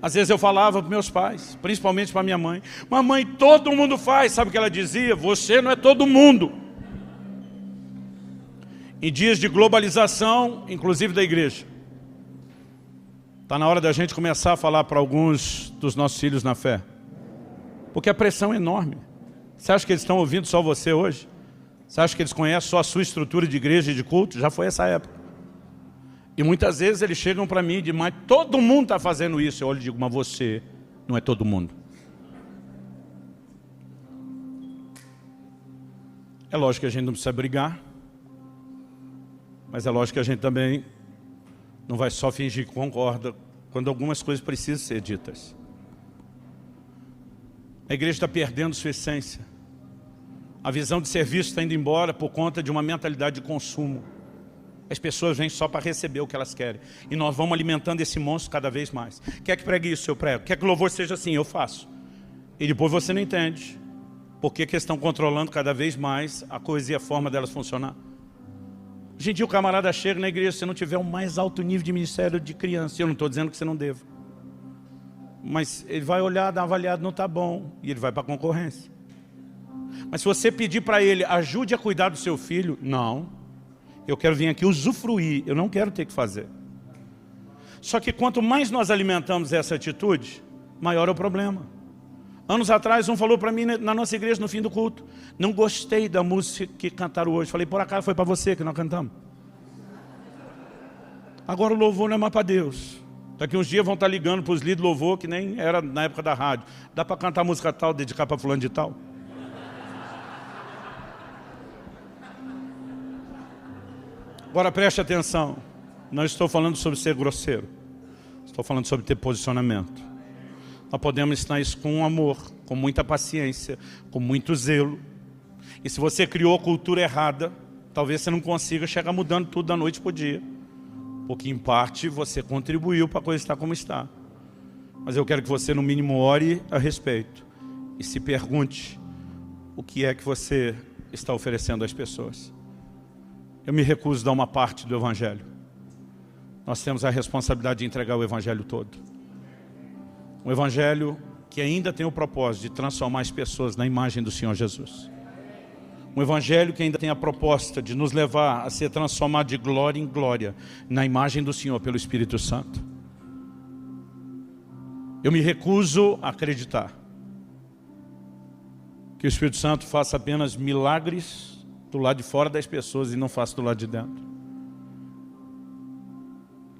Às vezes eu falava para meus pais, principalmente para minha mãe: mamãe, todo mundo faz. Sabe o que ela dizia? Você não é todo mundo. Em dias de globalização, inclusive da igreja, está na hora da gente começar a falar para alguns dos nossos filhos na fé, porque a pressão é enorme. Você acha que eles estão ouvindo só você hoje? Você acha que eles conhecem só a sua estrutura de igreja e de culto? Já foi essa época. E muitas vezes eles chegam para mim e dizem: mas todo mundo está fazendo isso. Eu olho e digo: mas você não é todo mundo. É lógico que a gente não precisa brigar, mas é lógico que a gente também não vai só fingir que concorda quando algumas coisas precisam ser ditas. A igreja está perdendo sua essência. A visão de serviço está indo embora por conta de uma mentalidade de consumo. As pessoas vêm só para receber o que elas querem. E nós vamos alimentando esse monstro cada vez mais. Quer que pregue isso, eu prego. Quer que o louvor seja assim, eu faço. E depois você não entende porque que estão controlando cada vez mais a coisa e a forma delas funcionar. Hoje em dia o camarada chega na igreja: se você não tiver o mais alto nível de ministério de criança, eu não estou dizendo que você não deva, mas ele vai olhar, dar uma avaliada, não está bom, e ele vai para a concorrência. Mas se você pedir para ele: ajude a cuidar do seu filho, não, eu quero vir aqui usufruir, eu não quero ter que fazer. Só que quanto mais nós alimentamos essa atitude, maior é o problema. Anos atrás, um falou para mim na nossa igreja, no fim do culto: não gostei da música que cantaram hoje. Falei: por acaso foi para você que nós cantamos? Agora o louvor não é mais para Deus. Daqui uns dias vão estar ligando para os líderes de louvor, que nem era na época da rádio: dá para cantar música tal, dedicar para fulano de tal? Agora preste atenção, não estou falando sobre ser grosseiro, estou falando sobre ter posicionamento. Nós podemos ensinar isso com amor, com muita paciência, com muito zelo. E se você criou a cultura errada, talvez você não consiga chegar mudando tudo da noite para o dia, porque em parte você contribuiu para a coisa estar como está. Mas eu quero que você no mínimo ore a respeito e se pergunte o que é que você está oferecendo às pessoas. Eu me recuso a dar uma parte do Evangelho. Nós temos a responsabilidade de entregar o Evangelho todo. Um Evangelho que ainda tem o propósito de transformar as pessoas na imagem do Senhor Jesus. Um Evangelho que ainda tem a proposta de nos levar a ser transformado de glória em glória na imagem do Senhor pelo Espírito Santo. Eu me recuso a acreditar que o Espírito Santo faça apenas milagres do lado de fora das pessoas e não faça do lado de dentro.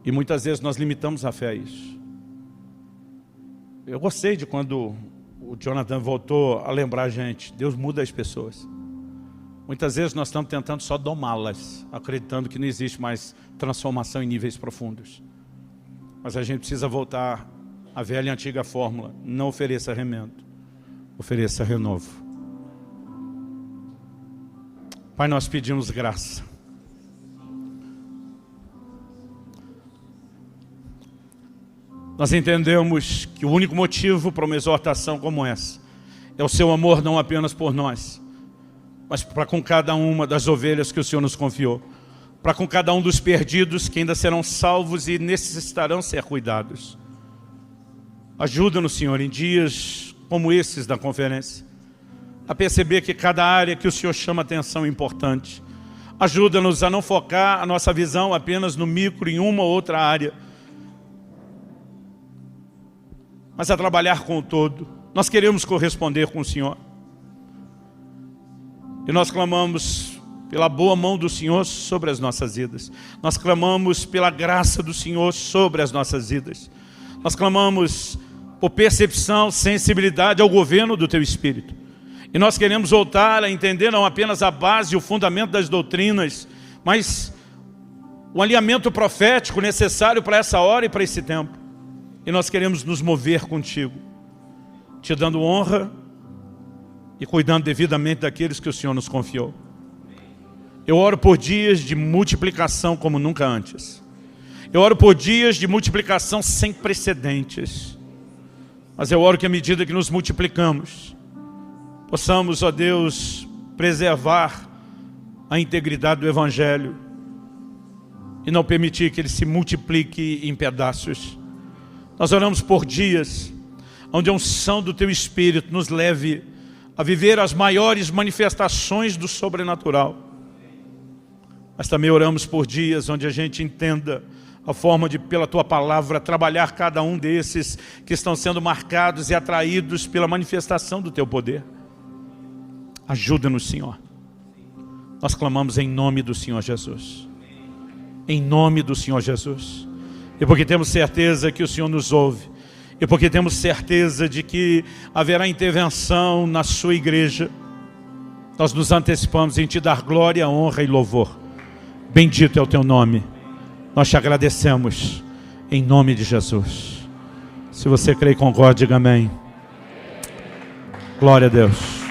E muitas vezes nós limitamos a fé a isso. Eu gostei de quando o Jonathan voltou a lembrar a gente: Deus muda as pessoas. Muitas vezes nós estamos tentando só domá-las, acreditando que não existe mais transformação em níveis profundos. Mas a gente precisa voltar à velha e antiga fórmula: não ofereça remendo, ofereça renovo. Pai, nós pedimos graça. Nós entendemos que o único motivo para uma exortação como essa é o seu amor, não apenas por nós, mas para com cada uma das ovelhas que o Senhor nos confiou, para com cada um dos perdidos que ainda serão salvos e necessitarão ser cuidados. Ajuda-nos, Senhor, em dias como esses da conferência, a perceber que cada área que o Senhor chama atenção é importante. Ajuda-nos a não focar a nossa visão apenas no micro, em uma ou outra área, mas a trabalhar com o todo. Nós queremos corresponder com o Senhor. E nós clamamos pela boa mão do Senhor sobre as nossas vidas. Nós clamamos pela graça do Senhor sobre as nossas vidas. Nós clamamos por percepção, sensibilidade ao governo do Teu Espírito. E nós queremos voltar a entender não apenas a base e o fundamento das doutrinas, mas o alinhamento profético necessário para essa hora e para esse tempo. E nós queremos nos mover contigo, te dando honra e cuidando devidamente daqueles que o Senhor nos confiou. Eu oro por dias de multiplicação como nunca antes. Eu oro por dias de multiplicação sem precedentes. Mas eu oro que à medida que nos multiplicamos, possamos, ó Deus, preservar a integridade do Evangelho e não permitir que ele se multiplique em pedaços. Nós oramos por dias onde a unção do Teu Espírito nos leve a viver as maiores manifestações do sobrenatural. Mas também oramos por dias onde a gente entenda a forma de, pela Tua Palavra, trabalhar cada um desses que estão sendo marcados e atraídos pela manifestação do Teu poder. Ajuda-nos, Senhor. Nós clamamos em nome do Senhor Jesus. Em nome do Senhor Jesus. E porque temos certeza que o Senhor nos ouve, e porque temos certeza de que haverá intervenção na sua igreja, nós nos antecipamos em Te dar glória, honra e louvor. Bendito é o Teu nome. Nós Te agradecemos em nome de Jesus. Se você crê e concorda, diga amém. Glória a Deus.